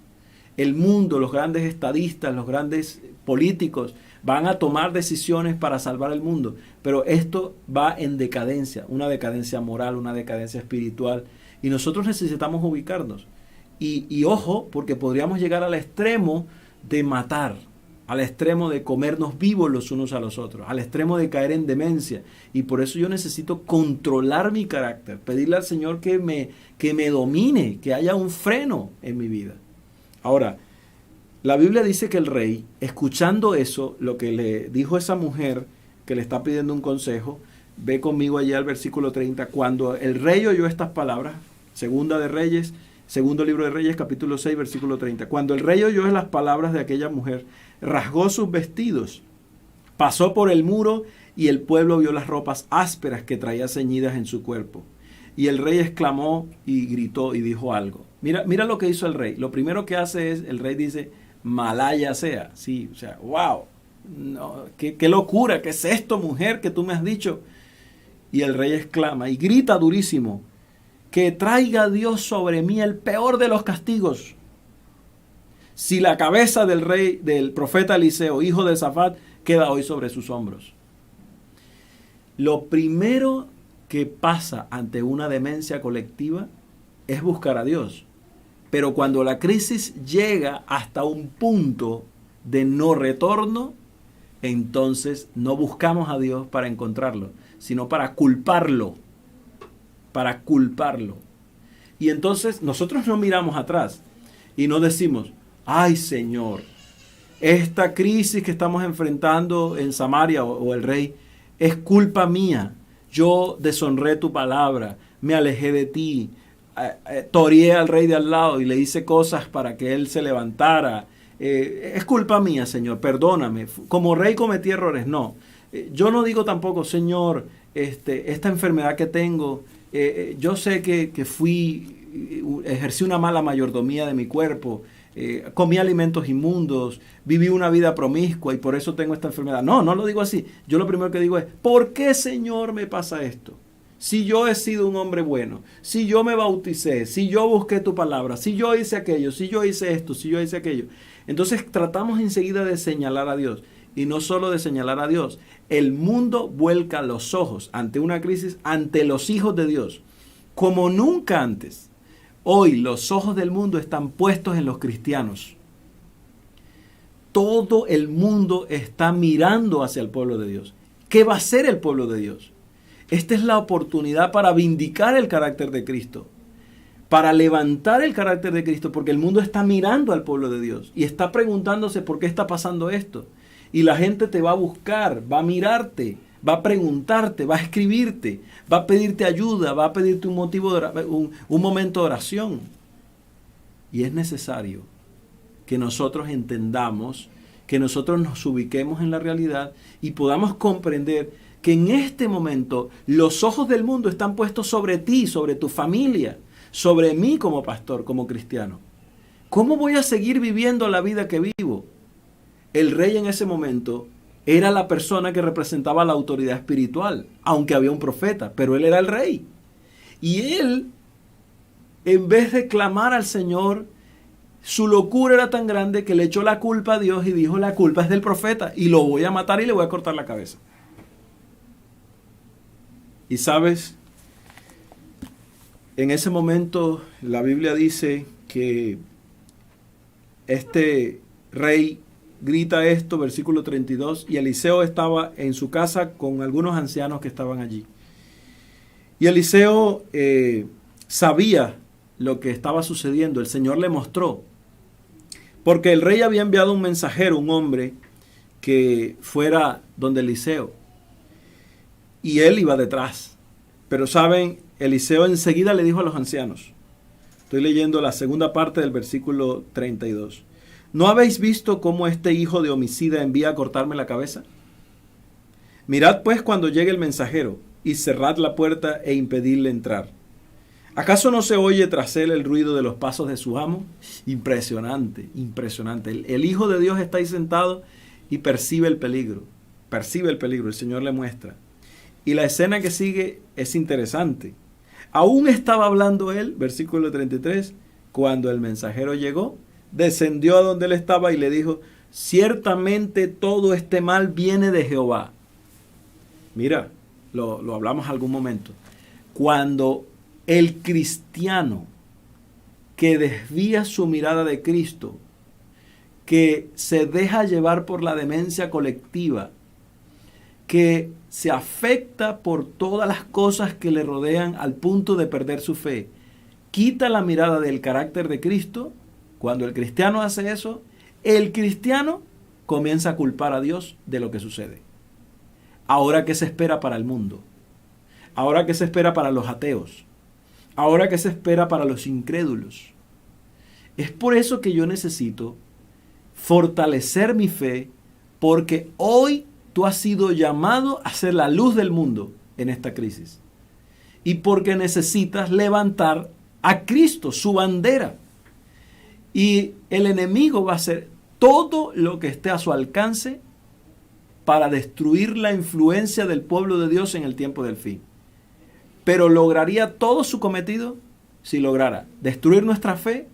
El mundo, los grandes estadistas, los grandes políticos van a tomar decisiones para salvar el mundo, pero esto va en decadencia, una decadencia moral, una decadencia espiritual, y nosotros necesitamos ubicarnos. Y ojo, porque podríamos llegar al extremo de matar, al extremo de comernos vivos los unos a los otros, al extremo de caer en demencia. Y por eso yo necesito controlar mi carácter, pedirle al Señor que me domine, que haya un freno en mi vida. Ahora, la Biblia dice que el rey, escuchando eso, lo que le dijo esa mujer que le está pidiendo un consejo, ve conmigo allá al versículo 30, cuando el rey oyó estas palabras, segundo libro de Reyes, capítulo 6, versículo 30. Cuando el rey oyó las palabras de aquella mujer, rasgó sus vestidos, pasó por el muro y el pueblo vio las ropas ásperas que traía ceñidas en su cuerpo. Y el rey exclamó y gritó y dijo algo. Mira lo que hizo el rey. Lo primero que hace es, el rey dice, malaya sea. Sí, o sea, wow, no, qué locura, ¿qué es esto, mujer, que tú me has dicho? Y el rey exclama y grita durísimo, que traiga Dios sobre mí el peor de los castigos. Si la cabeza del profeta Eliseo, hijo de Safat, queda hoy sobre sus hombros. Lo primero que pasa ante una demencia colectiva es buscar a Dios. Pero cuando la crisis llega hasta un punto de no retorno, entonces no buscamos a Dios para encontrarlo, sino para culparlo. Para culparlo. Y entonces nosotros no miramos atrás y no decimos, ay Señor, esta crisis que estamos enfrentando en Samaria o el rey es culpa mía. Yo deshonré tu palabra, me alejé de ti, toreé al rey de al lado y le hice cosas para que él se levantara. Es culpa mía, Señor, perdóname. Como rey cometí errores. No, yo no digo tampoco, Señor, esta enfermedad que tengo, yo sé que ejercí una mala mayordomía de mi cuerpo, comí alimentos inmundos, viví una vida promiscua y por eso tengo esta enfermedad. No lo digo así. Yo lo primero que digo es, ¿por qué, Señor, me pasa esto? Si yo he sido un hombre bueno, si yo me bauticé, si yo busqué tu palabra, si yo hice aquello, si yo hice esto, si yo hice aquello. Entonces tratamos enseguida de señalar a Dios. Y no solo de señalar a Dios. El mundo vuelca los ojos ante una crisis, ante los hijos de Dios, como nunca antes. Hoy los ojos del mundo están puestos en los cristianos. Todo el mundo está mirando hacia el pueblo de Dios. ¿Qué va a hacer el pueblo de Dios? Esta es la oportunidad para vindicar el carácter de Cristo, para levantar el carácter de Cristo, porque el mundo está mirando al pueblo de Dios y está preguntándose por qué está pasando esto. Y la gente te va a buscar, va a mirarte, va a preguntarte, va a escribirte, va a pedirte ayuda, va a pedirte un momento de oración. Y es necesario que nosotros entendamos, que nosotros nos ubiquemos en la realidad y podamos comprender que en este momento los ojos del mundo están puestos sobre ti, sobre tu familia, sobre mí como pastor, como cristiano. ¿Cómo voy a seguir viviendo la vida que vivo? El rey en ese momento era la persona que representaba la autoridad espiritual, aunque había un profeta, pero él era el rey. Y él, en vez de clamar al Señor, su locura era tan grande que le echó la culpa a Dios y dijo, la culpa es del profeta y lo voy a matar y le voy a cortar la cabeza. Y sabes, en ese momento la Biblia dice que este rey grita esto, versículo 32, y Eliseo estaba en su casa con algunos ancianos que estaban allí. Y Eliseo sabía lo que estaba sucediendo, el Señor le mostró, porque el rey había enviado un mensajero, un hombre, que fuera donde Eliseo, y él iba detrás. Pero saben, Eliseo enseguida le dijo a los ancianos, estoy leyendo la segunda parte del versículo 32, ¿no habéis visto cómo este hijo de homicida envía a cortarme la cabeza? Mirad pues cuando llegue el mensajero, y cerrad la puerta e impedidle entrar. ¿Acaso no se oye tras él el ruido de los pasos de su amo? Impresionante, impresionante. El Hijo de Dios está ahí sentado y percibe el peligro. Percibe el peligro, el Señor le muestra. Y la escena que sigue es interesante. Aún estaba hablando él, versículo 33, cuando el mensajero llegó, descendió a donde él estaba y le dijo, ciertamente todo este mal viene de Jehová. Mira, lo hablamos algún momento. Cuando el cristiano que desvía su mirada de Cristo, que se deja llevar por la demencia colectiva, que se afecta por todas las cosas que le rodean al punto de perder su fe, quita la mirada del carácter de Cristo. Cuando el cristiano hace eso, el cristiano comienza a culpar a Dios de lo que sucede. Ahora, ¿qué se espera para el mundo? Ahora, ¿qué se espera para los ateos? Ahora, ¿qué se espera para los incrédulos? Es por eso que yo necesito fortalecer mi fe, porque hoy tú has sido llamado a ser la luz del mundo en esta crisis. Y porque necesitas levantar a Cristo, su bandera. Y el enemigo va a hacer todo lo que esté a su alcance para destruir la influencia del pueblo de Dios en el tiempo del fin. Pero lograría todo su cometido si lograra destruir nuestra fe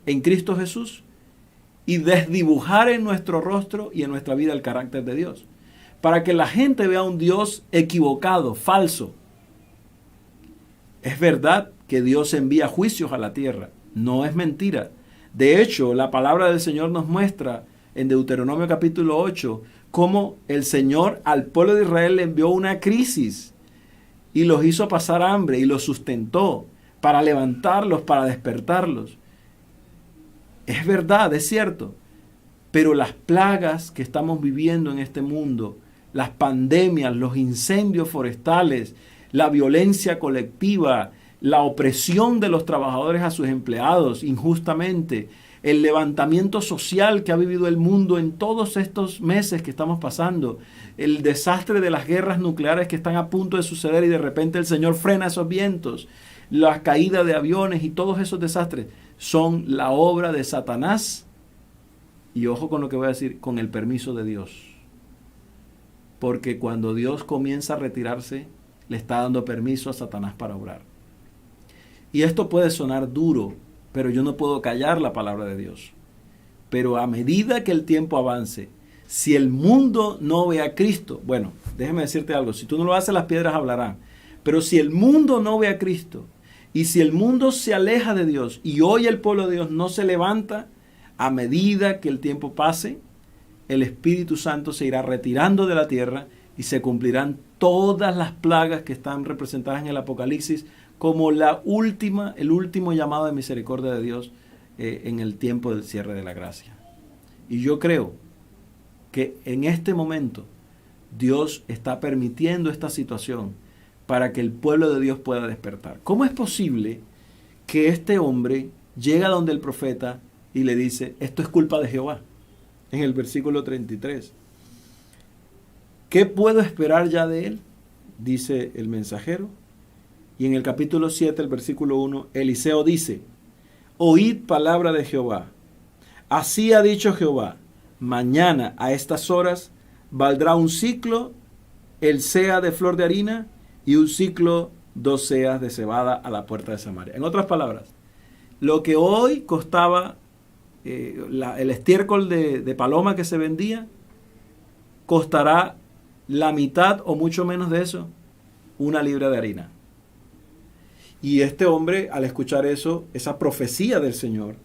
en Cristo Jesús y desdibujar en nuestro rostro y en nuestra vida el carácter de Dios. Para que la gente vea un Dios equivocado, falso. Es verdad que Dios envía juicios a la tierra. No es mentira. De hecho, la palabra del Señor nos muestra en Deuteronomio capítulo 8 cómo el Señor al pueblo de Israel le envió una crisis y los hizo pasar hambre y los sustentó para levantarlos, para despertarlos. Es verdad, es cierto, pero las plagas que estamos viviendo en este mundo, las pandemias, los incendios forestales, la violencia colectiva, la opresión de los trabajadores a sus empleados injustamente, el levantamiento social que ha vivido el mundo en todos estos meses que estamos pasando, el desastre de las guerras nucleares que están a punto de suceder y de repente el Señor frena esos vientos, la caída de aviones y todos esos desastres son la obra de Satanás. Y ojo con lo que voy a decir, con el permiso de Dios. Porque cuando Dios comienza a retirarse, le está dando permiso a Satanás para obrar. Y esto puede sonar duro, pero yo no puedo callar la palabra de Dios. Pero a medida que el tiempo avance, si el mundo no ve a Cristo, bueno, déjeme decirte algo, si tú no lo haces, las piedras hablarán. Pero si el mundo no ve a Cristo, y si el mundo se aleja de Dios, y hoy el pueblo de Dios no se levanta, a medida que el tiempo pase, el Espíritu Santo se irá retirando de la tierra y se cumplirán todas las plagas que están representadas en el Apocalipsis como el último llamado de misericordia de Dios en el tiempo del cierre de la gracia. Y yo creo que en este momento Dios está permitiendo esta situación para que el pueblo de Dios pueda despertar. ¿Cómo es posible que este hombre llega donde el profeta y le dice, esto es culpa de Jehová? En el versículo 33. ¿Qué puedo esperar ya de él? Dice el mensajero. Y en el capítulo 7, el versículo 1, Eliseo dice, oíd palabra de Jehová. Así ha dicho Jehová, mañana a estas horas valdrá un ciclo el seah de flor de harina y un ciclo 2 seahs de cebada a la puerta de Samaria. En otras palabras, lo que hoy costaba el estiércol de paloma que se vendía, costará la mitad o mucho menos de eso, 1 libra de harina. Y este hombre, al escuchar eso, esa profecía del Señor,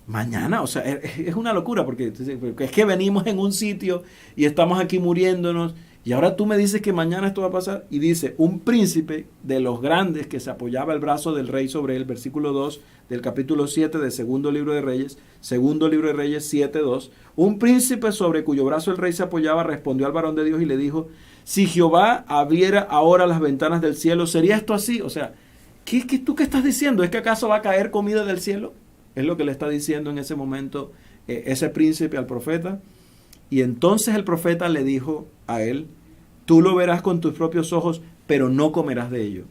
mañana, o sea, es una locura, porque es que venimos en un sitio y estamos aquí muriéndonos, y ahora tú me dices que mañana esto va a pasar. Y dice, un príncipe de los grandes que se apoyaba el brazo del rey sobre él, versículo 2 del capítulo 7 del segundo libro de Reyes 7:2, un príncipe sobre cuyo brazo el rey se apoyaba respondió al varón de Dios y le dijo, si Jehová abriera ahora las ventanas del cielo, ¿sería esto así? O sea, ¿tú qué estás diciendo? ¿Es que acaso va a caer comida del cielo? Es lo que le está diciendo en ese momento ese príncipe al profeta. Y entonces el profeta le dijo a él, tú lo verás con tus propios ojos, pero no comerás de ello.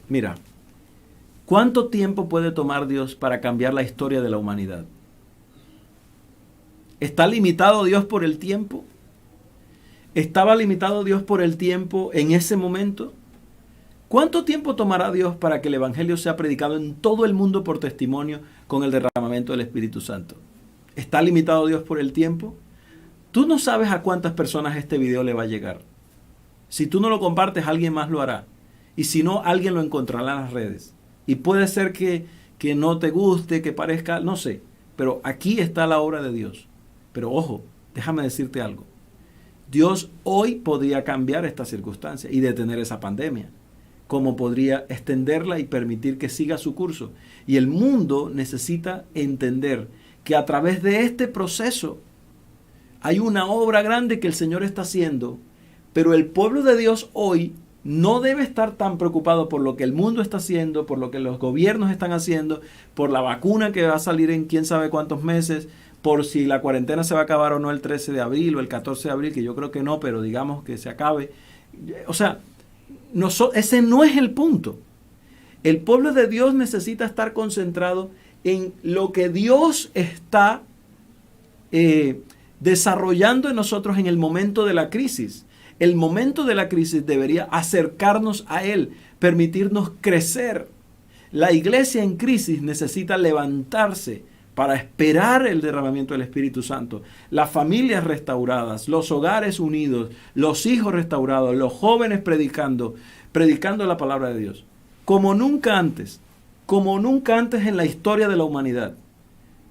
Mira, ¿cuánto tiempo puede tomar Dios para cambiar la historia de la humanidad? ¿Está limitado Dios por el tiempo? ¿Estaba limitado Dios por el tiempo en ese momento? ¿Cuánto tiempo tomará Dios para que el Evangelio sea predicado en todo el mundo por testimonio con el derramamiento del Espíritu Santo? ¿Está limitado Dios por el tiempo? Tú no sabes a cuántas personas este video le va a llegar. Si tú no lo compartes, alguien más lo hará. Y si no, alguien lo encontrará en las redes. Y puede ser que no te guste, que parezca, no sé. Pero aquí está la obra de Dios. Pero ojo, déjame decirte algo. Dios hoy podría cambiar esta circunstancia y detener esa pandemia. Como podría extenderla y permitir que siga su curso. Y el mundo necesita entender que a través de este proceso hay una obra grande que el Señor está haciendo, pero el pueblo de Dios hoy no debe estar tan preocupado por lo que el mundo está haciendo, por lo que los gobiernos están haciendo, por la vacuna que va a salir en quién sabe cuántos meses, por si la cuarentena se va a acabar o no el 13 de abril o el 14 de abril, que yo creo que no, pero digamos que se acabe. O sea, ese no es el punto. El pueblo de Dios necesita estar concentrado en lo que Dios está desarrollando en nosotros en el momento de la crisis. El momento de la crisis debería acercarnos a Él, permitirnos crecer. La iglesia en crisis necesita levantarse para esperar el derramamiento del Espíritu Santo. Las familias restauradas, los hogares unidos, los hijos restaurados, los jóvenes predicando la palabra de Dios. Como nunca antes en la historia de la humanidad,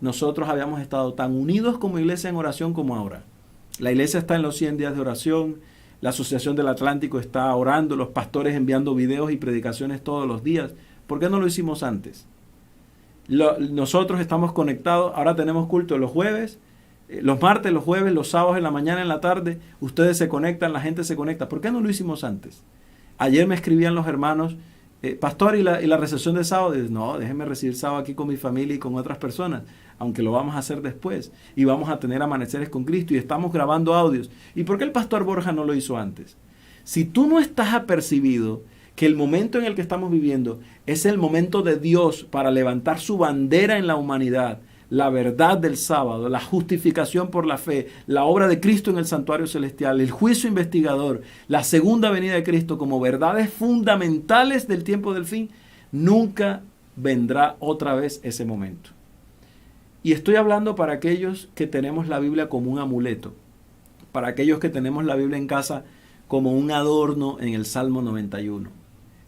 nosotros habíamos estado tan unidos como iglesia en oración como ahora. La iglesia está en los 100 días de oración. La Asociación del Atlántico está orando, los pastores enviando videos y predicaciones todos los días. ¿Por qué no lo hicimos antes? Nosotros estamos conectados, ahora tenemos culto los jueves, los martes, los jueves, los sábados en la mañana, en la tarde. Ustedes se conectan, la gente se conecta. ¿Por qué no lo hicimos antes? Ayer me escribían los hermanos, pastor, ¿y la recepción de sábado? Y no, déjenme recibir sábado aquí con mi familia y con otras personas, aunque lo vamos a hacer después. Y vamos a tener amaneceres con Cristo y estamos grabando audios. ¿Y por qué el pastor Borja no lo hizo antes? Si tú no estás apercibido que el momento en el que estamos viviendo es el momento de Dios para levantar su bandera en la humanidad, la verdad del sábado, la justificación por la fe, la obra de Cristo en el santuario celestial, el juicio investigador, la segunda venida de Cristo como verdades fundamentales del tiempo del fin, nunca vendrá otra vez ese momento. Y estoy hablando para aquellos que tenemos la Biblia como un amuleto, para aquellos que tenemos la Biblia en casa como un adorno en el Salmo 91.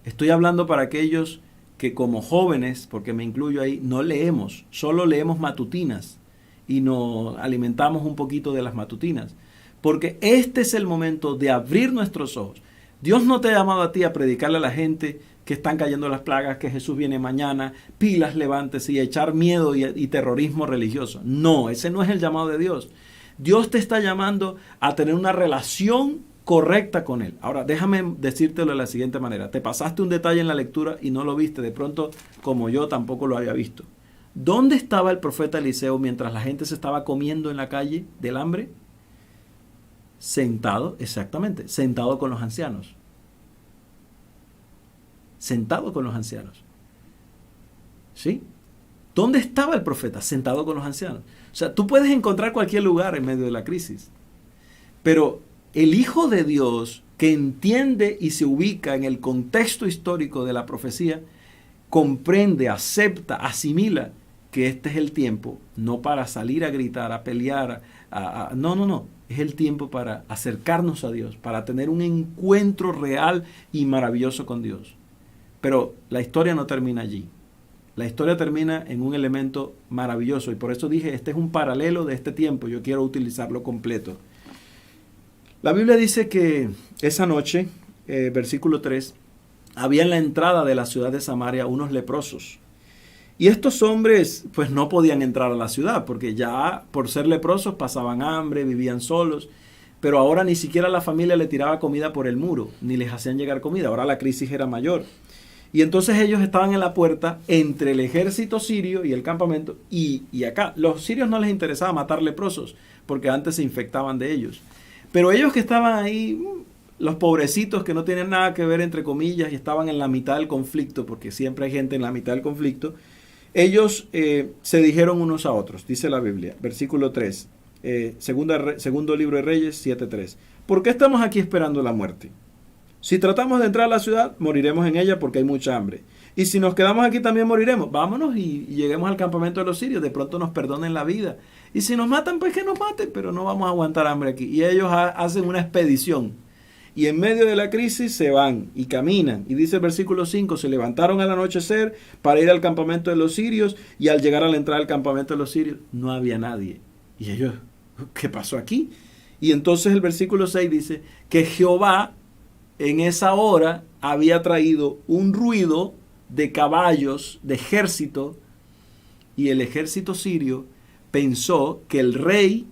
Estoy hablando para aquellos que como jóvenes, porque me incluyo ahí, no leemos, solo leemos matutinas y nos alimentamos un poquito de las matutinas. Porque este es el momento de abrir nuestros ojos. Dios no te ha llamado a ti a predicarle a la gente que están cayendo las plagas, que Jesús viene mañana, pilas, levántese y a echar miedo y terrorismo religioso. No, ese no es el llamado de Dios. Dios te está llamando a tener una relación correcta con Él. Ahora, déjame decírtelo de la siguiente manera. Te pasaste un detalle en la lectura y no lo viste. De pronto, como yo, tampoco lo había visto. ¿Dónde estaba el profeta Eliseo mientras la gente se estaba comiendo en la calle del hambre? Sentado, exactamente, sentado con los ancianos. Sentado con los ancianos. ¿Sí? ¿Dónde estaba el profeta? Sentado con los ancianos. O sea, tú puedes encontrar cualquier lugar en medio de la crisis. Pero el Hijo de Dios, que entiende y se ubica en el contexto histórico de la profecía, comprende, acepta, asimila que este es el tiempo, no para salir a gritar, a pelear, no. Es el tiempo para acercarnos a Dios, para tener un encuentro real y maravilloso con Dios. Pero la historia no termina allí. La historia termina en un elemento maravilloso y por eso dije, este es un paralelo de este tiempo, yo quiero utilizarlo completo. La Biblia dice que esa noche, versículo 3, había en la entrada de la ciudad de Samaria unos leprosos. Y estos hombres pues no podían entrar a la ciudad porque ya por ser leprosos pasaban hambre, vivían solos. Pero ahora ni siquiera la familia le tiraba comida por el muro, ni les hacían llegar comida. Ahora la crisis era mayor. Y entonces ellos estaban en la puerta entre el ejército sirio y el campamento. Y acá, los sirios no les interesaba matar leprosos porque antes se infectaban de ellos. Pero ellos que estaban ahí, los pobrecitos que no tienen nada que ver entre comillas y estaban en la mitad del conflicto, porque siempre hay gente en la mitad del conflicto, ellos se dijeron unos a otros, dice la Biblia, versículo 3, segundo libro de Reyes 7:3. ¿Por qué estamos aquí esperando la muerte? Si tratamos de entrar a la ciudad, moriremos en ella porque hay mucha hambre. Y si nos quedamos aquí también moriremos. Vámonos y lleguemos al campamento de los sirios. De pronto nos perdonen la vida. Y si nos matan, pues que nos maten, pero no vamos a aguantar hambre aquí. Y ellos hacen una expedición. Y en medio de la crisis se van y caminan. Y dice el versículo 5, se levantaron al anochecer para ir al campamento de los sirios. Y al llegar a la entrada del campamento de los sirios, no había nadie. Y ellos, ¿qué pasó aquí? Y entonces el versículo 6 dice que Jehová en esa hora había traído un ruido de caballos, de ejército. Y el ejército sirio pensó que el rey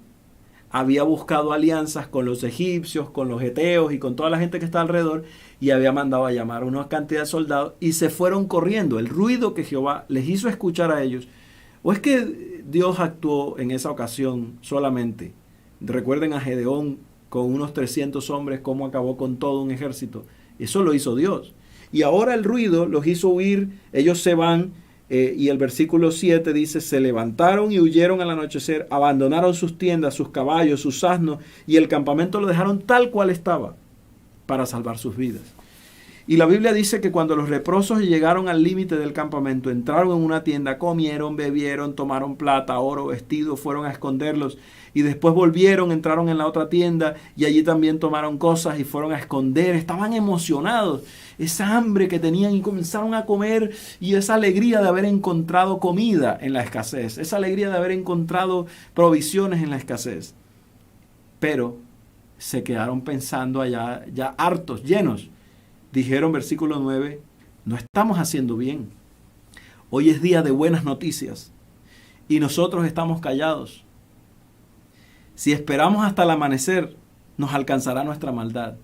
había buscado alianzas con los egipcios, con los heteos y con toda la gente que está alrededor, y había mandado a llamar a una cantidad de soldados y se fueron corriendo. El ruido que Jehová les hizo escuchar a ellos. ¿O es que Dios actuó en esa ocasión solamente? Recuerden a Gedeón con unos 300 hombres, cómo acabó con todo un ejército. Eso lo hizo Dios. Y ahora el ruido los hizo huir, ellos se van. Y el versículo 7 dice, se levantaron y huyeron al anochecer, abandonaron sus tiendas, sus caballos, sus asnos, y el campamento lo dejaron tal cual estaba para salvar sus vidas. Y la Biblia dice que cuando los leprosos llegaron al límite del campamento, entraron en una tienda, comieron, bebieron, tomaron plata, oro, vestidos, fueron a esconderlos, y después volvieron, entraron en la otra tienda, y allí también tomaron cosas y fueron a esconder. Estaban emocionados, esa hambre que tenían, y comenzaron a comer, y esa alegría de haber encontrado comida en la escasez, esa alegría de haber encontrado provisiones en la escasez. Pero se quedaron pensando allá, ya hartos, llenos. Dijeron, versículo 9, no estamos haciendo bien. Hoy es día de buenas noticias y nosotros estamos callados. Si esperamos hasta el amanecer, nos alcanzará nuestra maldad.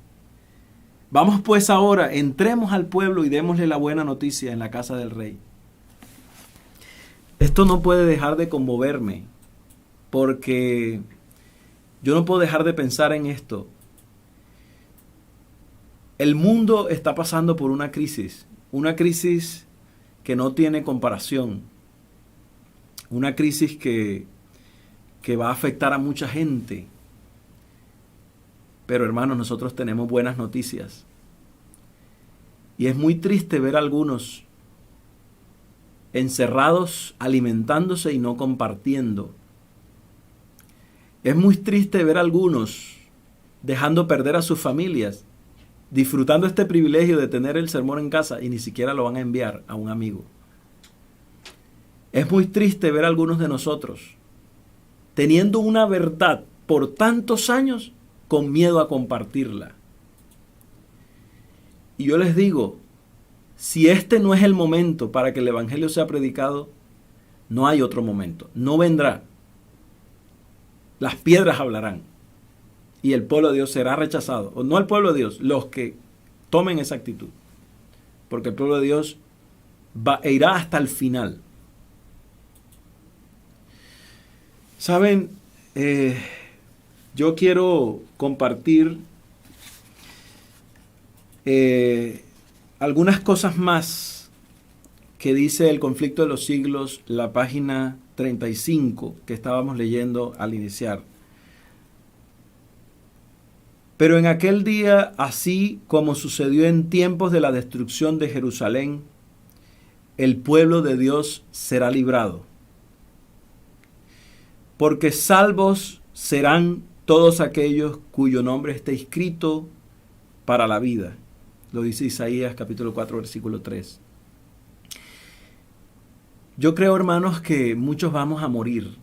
Vamos pues ahora, entremos al pueblo y démosle la buena noticia en la casa del rey. Esto no puede dejar de conmoverme, porque yo no puedo dejar de pensar en esto. El mundo está pasando por una crisis que no tiene comparación, una crisis que va a afectar a mucha gente. Pero hermanos, nosotros tenemos buenas noticias. Y es muy triste ver a algunos encerrados, alimentándose y no compartiendo. Es muy triste ver a algunos dejando perder a sus familias, disfrutando este privilegio de tener el sermón en casa y ni siquiera lo van a enviar a un amigo. Es muy triste ver a algunos de nosotros teniendo una verdad por tantos años con miedo a compartirla. Y yo les digo, si este no es el momento para que el evangelio sea predicado, no hay otro momento, no vendrá. Las piedras hablarán. Y el pueblo de Dios será rechazado. O no el pueblo de Dios, los que tomen esa actitud. Porque el pueblo de Dios irá hasta el final. Saben, yo quiero compartir algunas cosas más que dice el conflicto de los siglos, la página 35 que estábamos leyendo al iniciar. Pero en aquel día, así como sucedió en tiempos de la destrucción de Jerusalén, el pueblo de Dios será librado. Porque salvos serán todos aquellos cuyo nombre esté escrito para la vida. Lo dice Isaías capítulo 4, versículo 3. Yo creo, hermanos, que muchos vamos a morir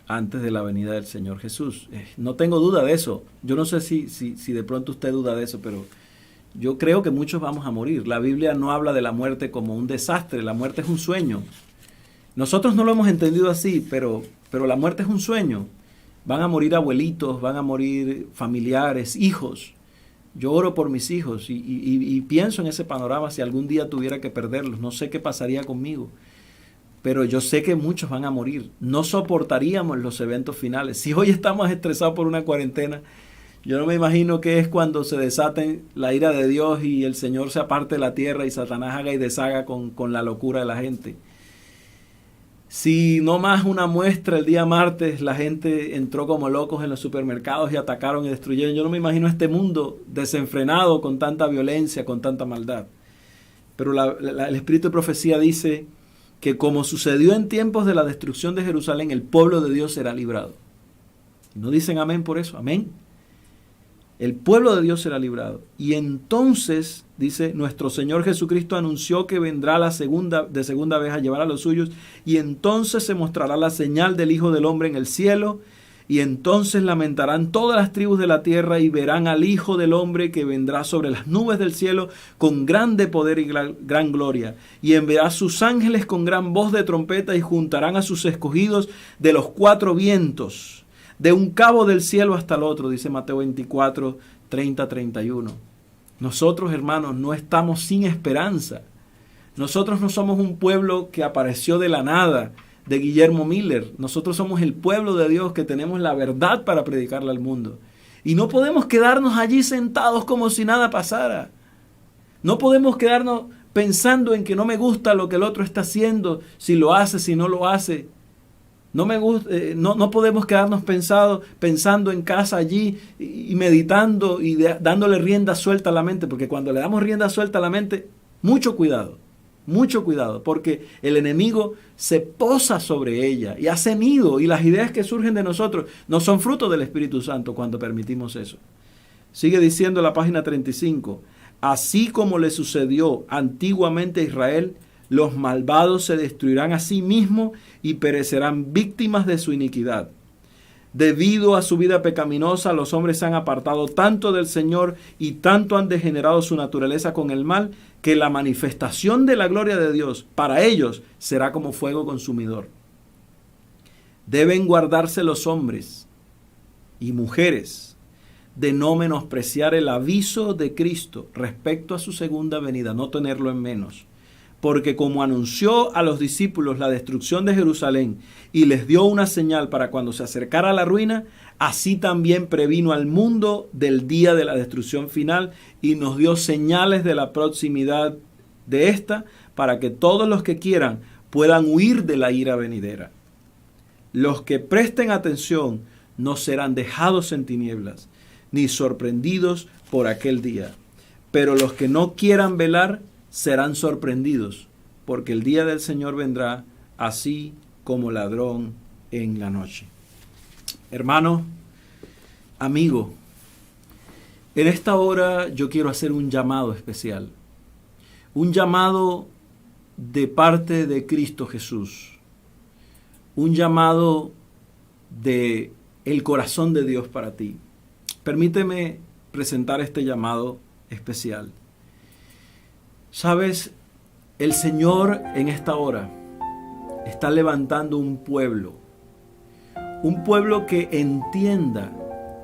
antes de la venida del Señor Jesús. No tengo duda de eso. Yo no sé si de pronto usted duda de eso, pero yo creo que muchos vamos a morir. La Biblia no habla de la muerte como un desastre. La muerte es un sueño. Nosotros no lo hemos entendido así, pero la muerte es un sueño. Van a morir abuelitos, van a morir familiares, hijos. Yo oro por mis hijos y pienso en ese panorama si algún día tuviera que perderlos. No sé qué pasaría conmigo. Pero yo sé que muchos van a morir. No soportaríamos los eventos finales. Si hoy estamos estresados por una cuarentena, yo no me imagino qué es cuando se desate la ira de Dios y el Señor se aparte de la tierra y Satanás haga y deshaga con la locura de la gente. Si no más una muestra, el día martes la gente entró como locos en los supermercados y atacaron y destruyeron. Yo no me imagino este mundo desenfrenado con tanta violencia, con tanta maldad. Pero el espíritu de profecía dice que como sucedió en tiempos de la destrucción de Jerusalén, el pueblo de Dios será librado. ¿No dicen amén por eso? Amén. El pueblo de Dios será librado. Y entonces, dice, nuestro Señor Jesucristo anunció que vendrá de segunda vez a llevar a los suyos, y entonces se mostrará la señal del Hijo del Hombre en el cielo, y entonces lamentarán todas las tribus de la tierra y verán al Hijo del Hombre que vendrá sobre las nubes del cielo con grande poder y gran gloria. Y enviará sus ángeles con gran voz de trompeta y juntarán a sus escogidos de los cuatro vientos, de un cabo del cielo hasta el otro, dice Mateo 24, 30, 31. Nosotros, hermanos, no estamos sin esperanza. Nosotros no somos un pueblo que apareció de la nada, de Guillermo Miller. Nosotros somos el pueblo de Dios que tenemos la verdad para predicarle al mundo. Y no podemos quedarnos allí sentados como si nada pasara. No podemos quedarnos pensando en que no me gusta lo que el otro está haciendo, si lo hace, si no lo hace. No podemos quedarnos pensando en casa allí y meditando y dándole rienda suelta a la mente, porque cuando le damos rienda suelta a la mente, mucho cuidado, porque el enemigo se posa sobre ella y hace nido, y las ideas que surgen de nosotros no son fruto del Espíritu Santo cuando permitimos eso. Sigue diciendo la página 35, así como le sucedió antiguamente a Israel, los malvados se destruirán a sí mismos y perecerán víctimas de su iniquidad. Debido a su vida pecaminosa, los hombres se han apartado tanto del Señor y tanto han degenerado su naturaleza con el mal, que la manifestación de la gloria de Dios para ellos será como fuego consumidor. Deben guardarse los hombres y mujeres de no menospreciar el aviso de Cristo respecto a su segunda venida, no tenerlo en menos. Porque como anunció a los discípulos la destrucción de Jerusalén y les dio una señal para cuando se acercara la ruina, así también previno al mundo del día de la destrucción final y nos dio señales de la proximidad de esta, para que todos los que quieran puedan huir de la ira venidera. Los que presten atención no serán dejados en tinieblas, ni sorprendidos por aquel día. Pero los que no quieran velar serán sorprendidos, porque el día del Señor vendrá así como ladrón en la noche. Hermano, amigo, en esta hora yo quiero hacer un llamado especial, un llamado de parte de Cristo Jesús, un llamado de el corazón de Dios para ti. Permíteme presentar este llamado especial. Sabes, el Señor en esta hora está levantando un pueblo que entienda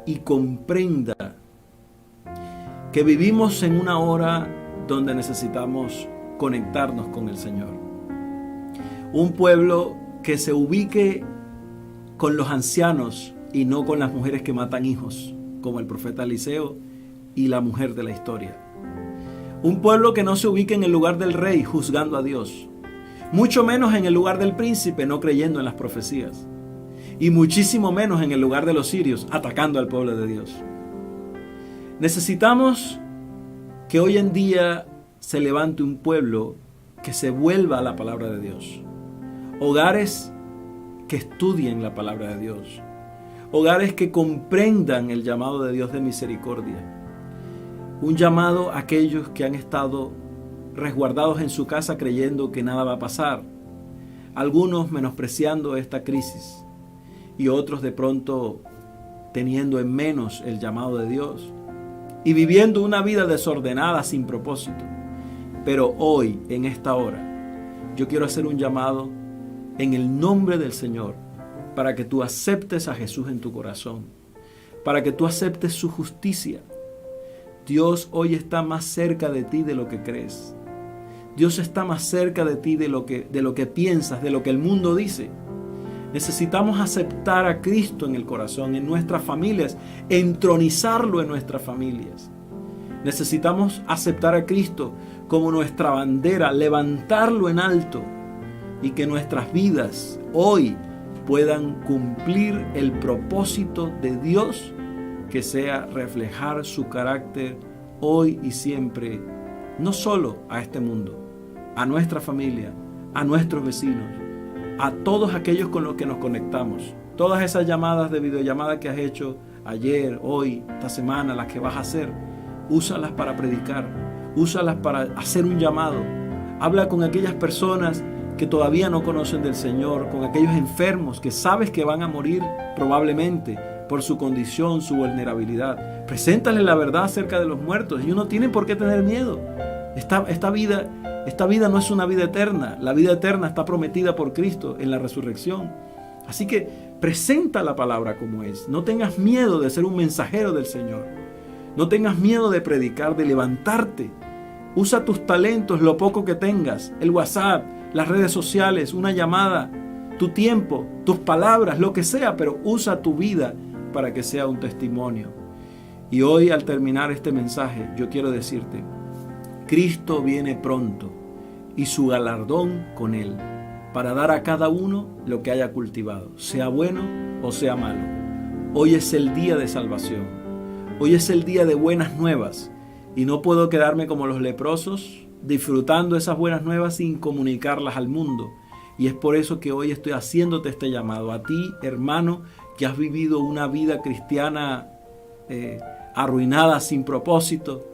y comprenda que vivimos en una hora donde necesitamos conectarnos con el Señor. Un pueblo que se ubique con los ancianos y no con las mujeres que matan hijos, como el profeta Eliseo y la mujer de la historia. Un pueblo que no se ubique en el lugar del rey juzgando a Dios, mucho menos en el lugar del príncipe no creyendo en las profecías, y muchísimo menos en el lugar de los sirios atacando al pueblo de Dios. Necesitamos que hoy en día se levante un pueblo que se vuelva a la palabra de Dios, hogares que estudien la palabra de Dios, hogares que comprendan el llamado de Dios de misericordia. Un llamado a aquellos que han estado resguardados en su casa creyendo que nada va a pasar. Algunos menospreciando esta crisis y otros de pronto teniendo en menos el llamado de Dios y viviendo una vida desordenada sin propósito. Pero hoy, en esta hora, yo quiero hacer un llamado en el nombre del Señor para que tú aceptes a Jesús en tu corazón, para que tú aceptes su justicia. Dios hoy está más cerca de ti de lo que crees. Dios está más cerca de ti de lo que piensas, de lo que el mundo dice. Necesitamos aceptar a Cristo en el corazón, en nuestras familias, entronizarlo en nuestras familias. Necesitamos aceptar a Cristo como nuestra bandera, levantarlo en alto y que nuestras vidas hoy puedan cumplir el propósito de Dios, que sea reflejar su carácter hoy y siempre, no solo a este mundo, a nuestra familia, a nuestros vecinos, a todos aquellos con los que nos conectamos. Todas esas llamadas de videollamada que has hecho ayer, hoy, esta semana, las que vas a hacer, úsalas para predicar, úsalas para hacer un llamado. Habla con aquellas personas que todavía no conocen del Señor, con aquellos enfermos que sabes que van a morir probablemente por su condición, su vulnerabilidad. Preséntale la verdad acerca de los muertos. Ellos no tienen por qué tener miedo. Esta vida no es una vida eterna. La vida eterna está prometida por Cristo en la resurrección. Así que presenta la palabra como es. No tengas miedo de ser un mensajero del Señor. No tengas miedo de predicar, de levantarte. Usa tus talentos, lo poco que tengas, el WhatsApp, las redes sociales, una llamada, tu tiempo, tus palabras, lo que sea, pero usa tu vida para que sea un testimonio. Y hoy, al terminar este mensaje, yo quiero decirte, Cristo viene pronto y su galardón con Él, para dar a cada uno lo que haya cultivado, sea bueno o sea malo. Hoy es el día de salvación. Hoy es el día de buenas nuevas. Y no puedo quedarme como los leprosos, disfrutando esas buenas nuevas sin comunicarlas al mundo. Y es por eso que hoy estoy haciéndote este llamado. A ti, hermano, que has vivido una vida cristiana arruinada, sin propósito,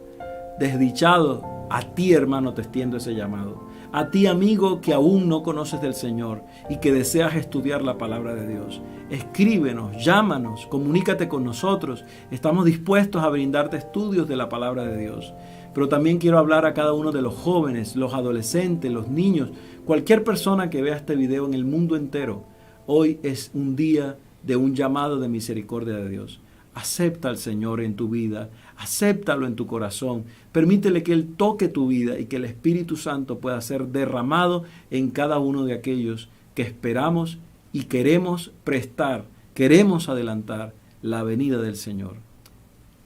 desdichado. A ti, hermano, te extiendo ese llamado. A ti, amigo, que aún no conoces del Señor y que deseas estudiar la palabra de Dios. Escríbenos, llámanos, comunícate con nosotros. Estamos dispuestos a brindarte estudios de la palabra de Dios. Pero también quiero hablar a cada uno de los jóvenes, los adolescentes, los niños, cualquier persona que vea este video en el mundo entero. Hoy es un día de un llamado de misericordia de Dios. Acepta al Señor en tu vida, acéptalo en tu corazón, permítele que Él toque tu vida y que el Espíritu Santo pueda ser derramado en cada uno de aquellos que esperamos y queremos prestar, queremos adelantar la venida del Señor.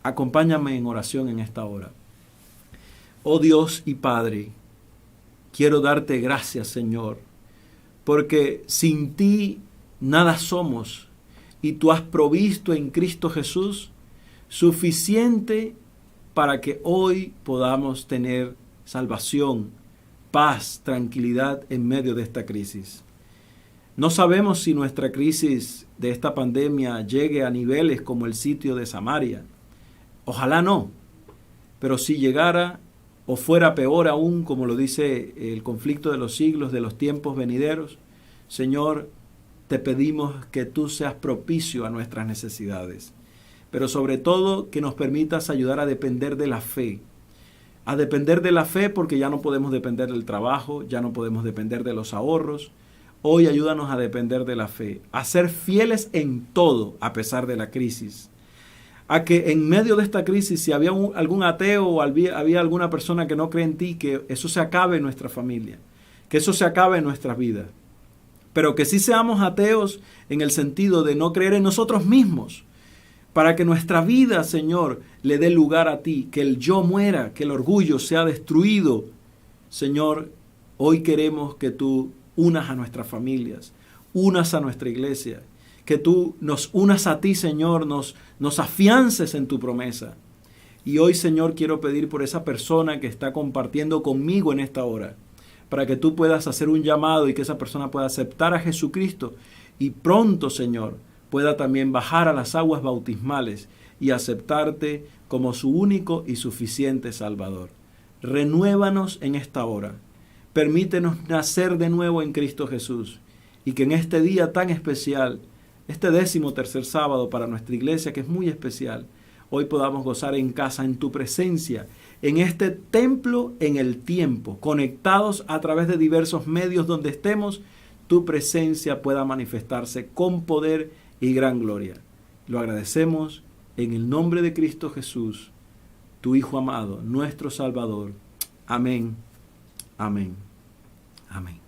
Acompáñame en oración en esta hora. Oh Dios y Padre, quiero darte gracias, Señor, porque sin ti nada somos y tú has provisto en Cristo Jesús suficiente para que hoy podamos tener salvación, paz, tranquilidad en medio de esta crisis. No sabemos si nuestra crisis de esta pandemia llegue a niveles como el sitio de Samaria. Ojalá no, pero si llegara o fuera peor aún, como lo dice el conflicto de los siglos, de los tiempos venideros, Señor, te pedimos que tú seas propicio a nuestras necesidades, pero sobre todo que nos permitas ayudar a depender de la fe. A depender de la fe porque ya no podemos depender del trabajo, ya no podemos depender de los ahorros. Hoy ayúdanos a depender de la fe, a ser fieles en todo a pesar de la crisis. A que en medio de esta crisis, si había algún ateo o había alguna persona que no cree en ti, que eso se acabe en nuestra familia, que eso se acabe en nuestras vidas. Pero que sí seamos ateos en el sentido de no creer en nosotros mismos, para que nuestra vida, Señor, le dé lugar a ti, que el yo muera, que el orgullo sea destruido. Señor, hoy queremos que tú unas a nuestras familias, unas a nuestra iglesia, que tú nos unas a ti, Señor, nos afiances en tu promesa. Y hoy, Señor, quiero pedir por esa persona que está compartiendo conmigo en esta hora, para que tú puedas hacer un llamado y que esa persona pueda aceptar a Jesucristo y pronto, Señor, pueda también bajar a las aguas bautismales y aceptarte como su único y suficiente Salvador. Renuévanos en esta hora. Permítenos nacer de nuevo en Cristo Jesús y que en este día tan especial, este 13º sábado para nuestra iglesia, que es muy especial, hoy podamos gozar en casa, en tu presencia, en este templo, en el tiempo, conectados a través de diversos medios donde estemos, tu presencia pueda manifestarse con poder y gran gloria. Lo agradecemos en el nombre de Cristo Jesús, tu Hijo amado, nuestro Salvador. Amén, amén, amén.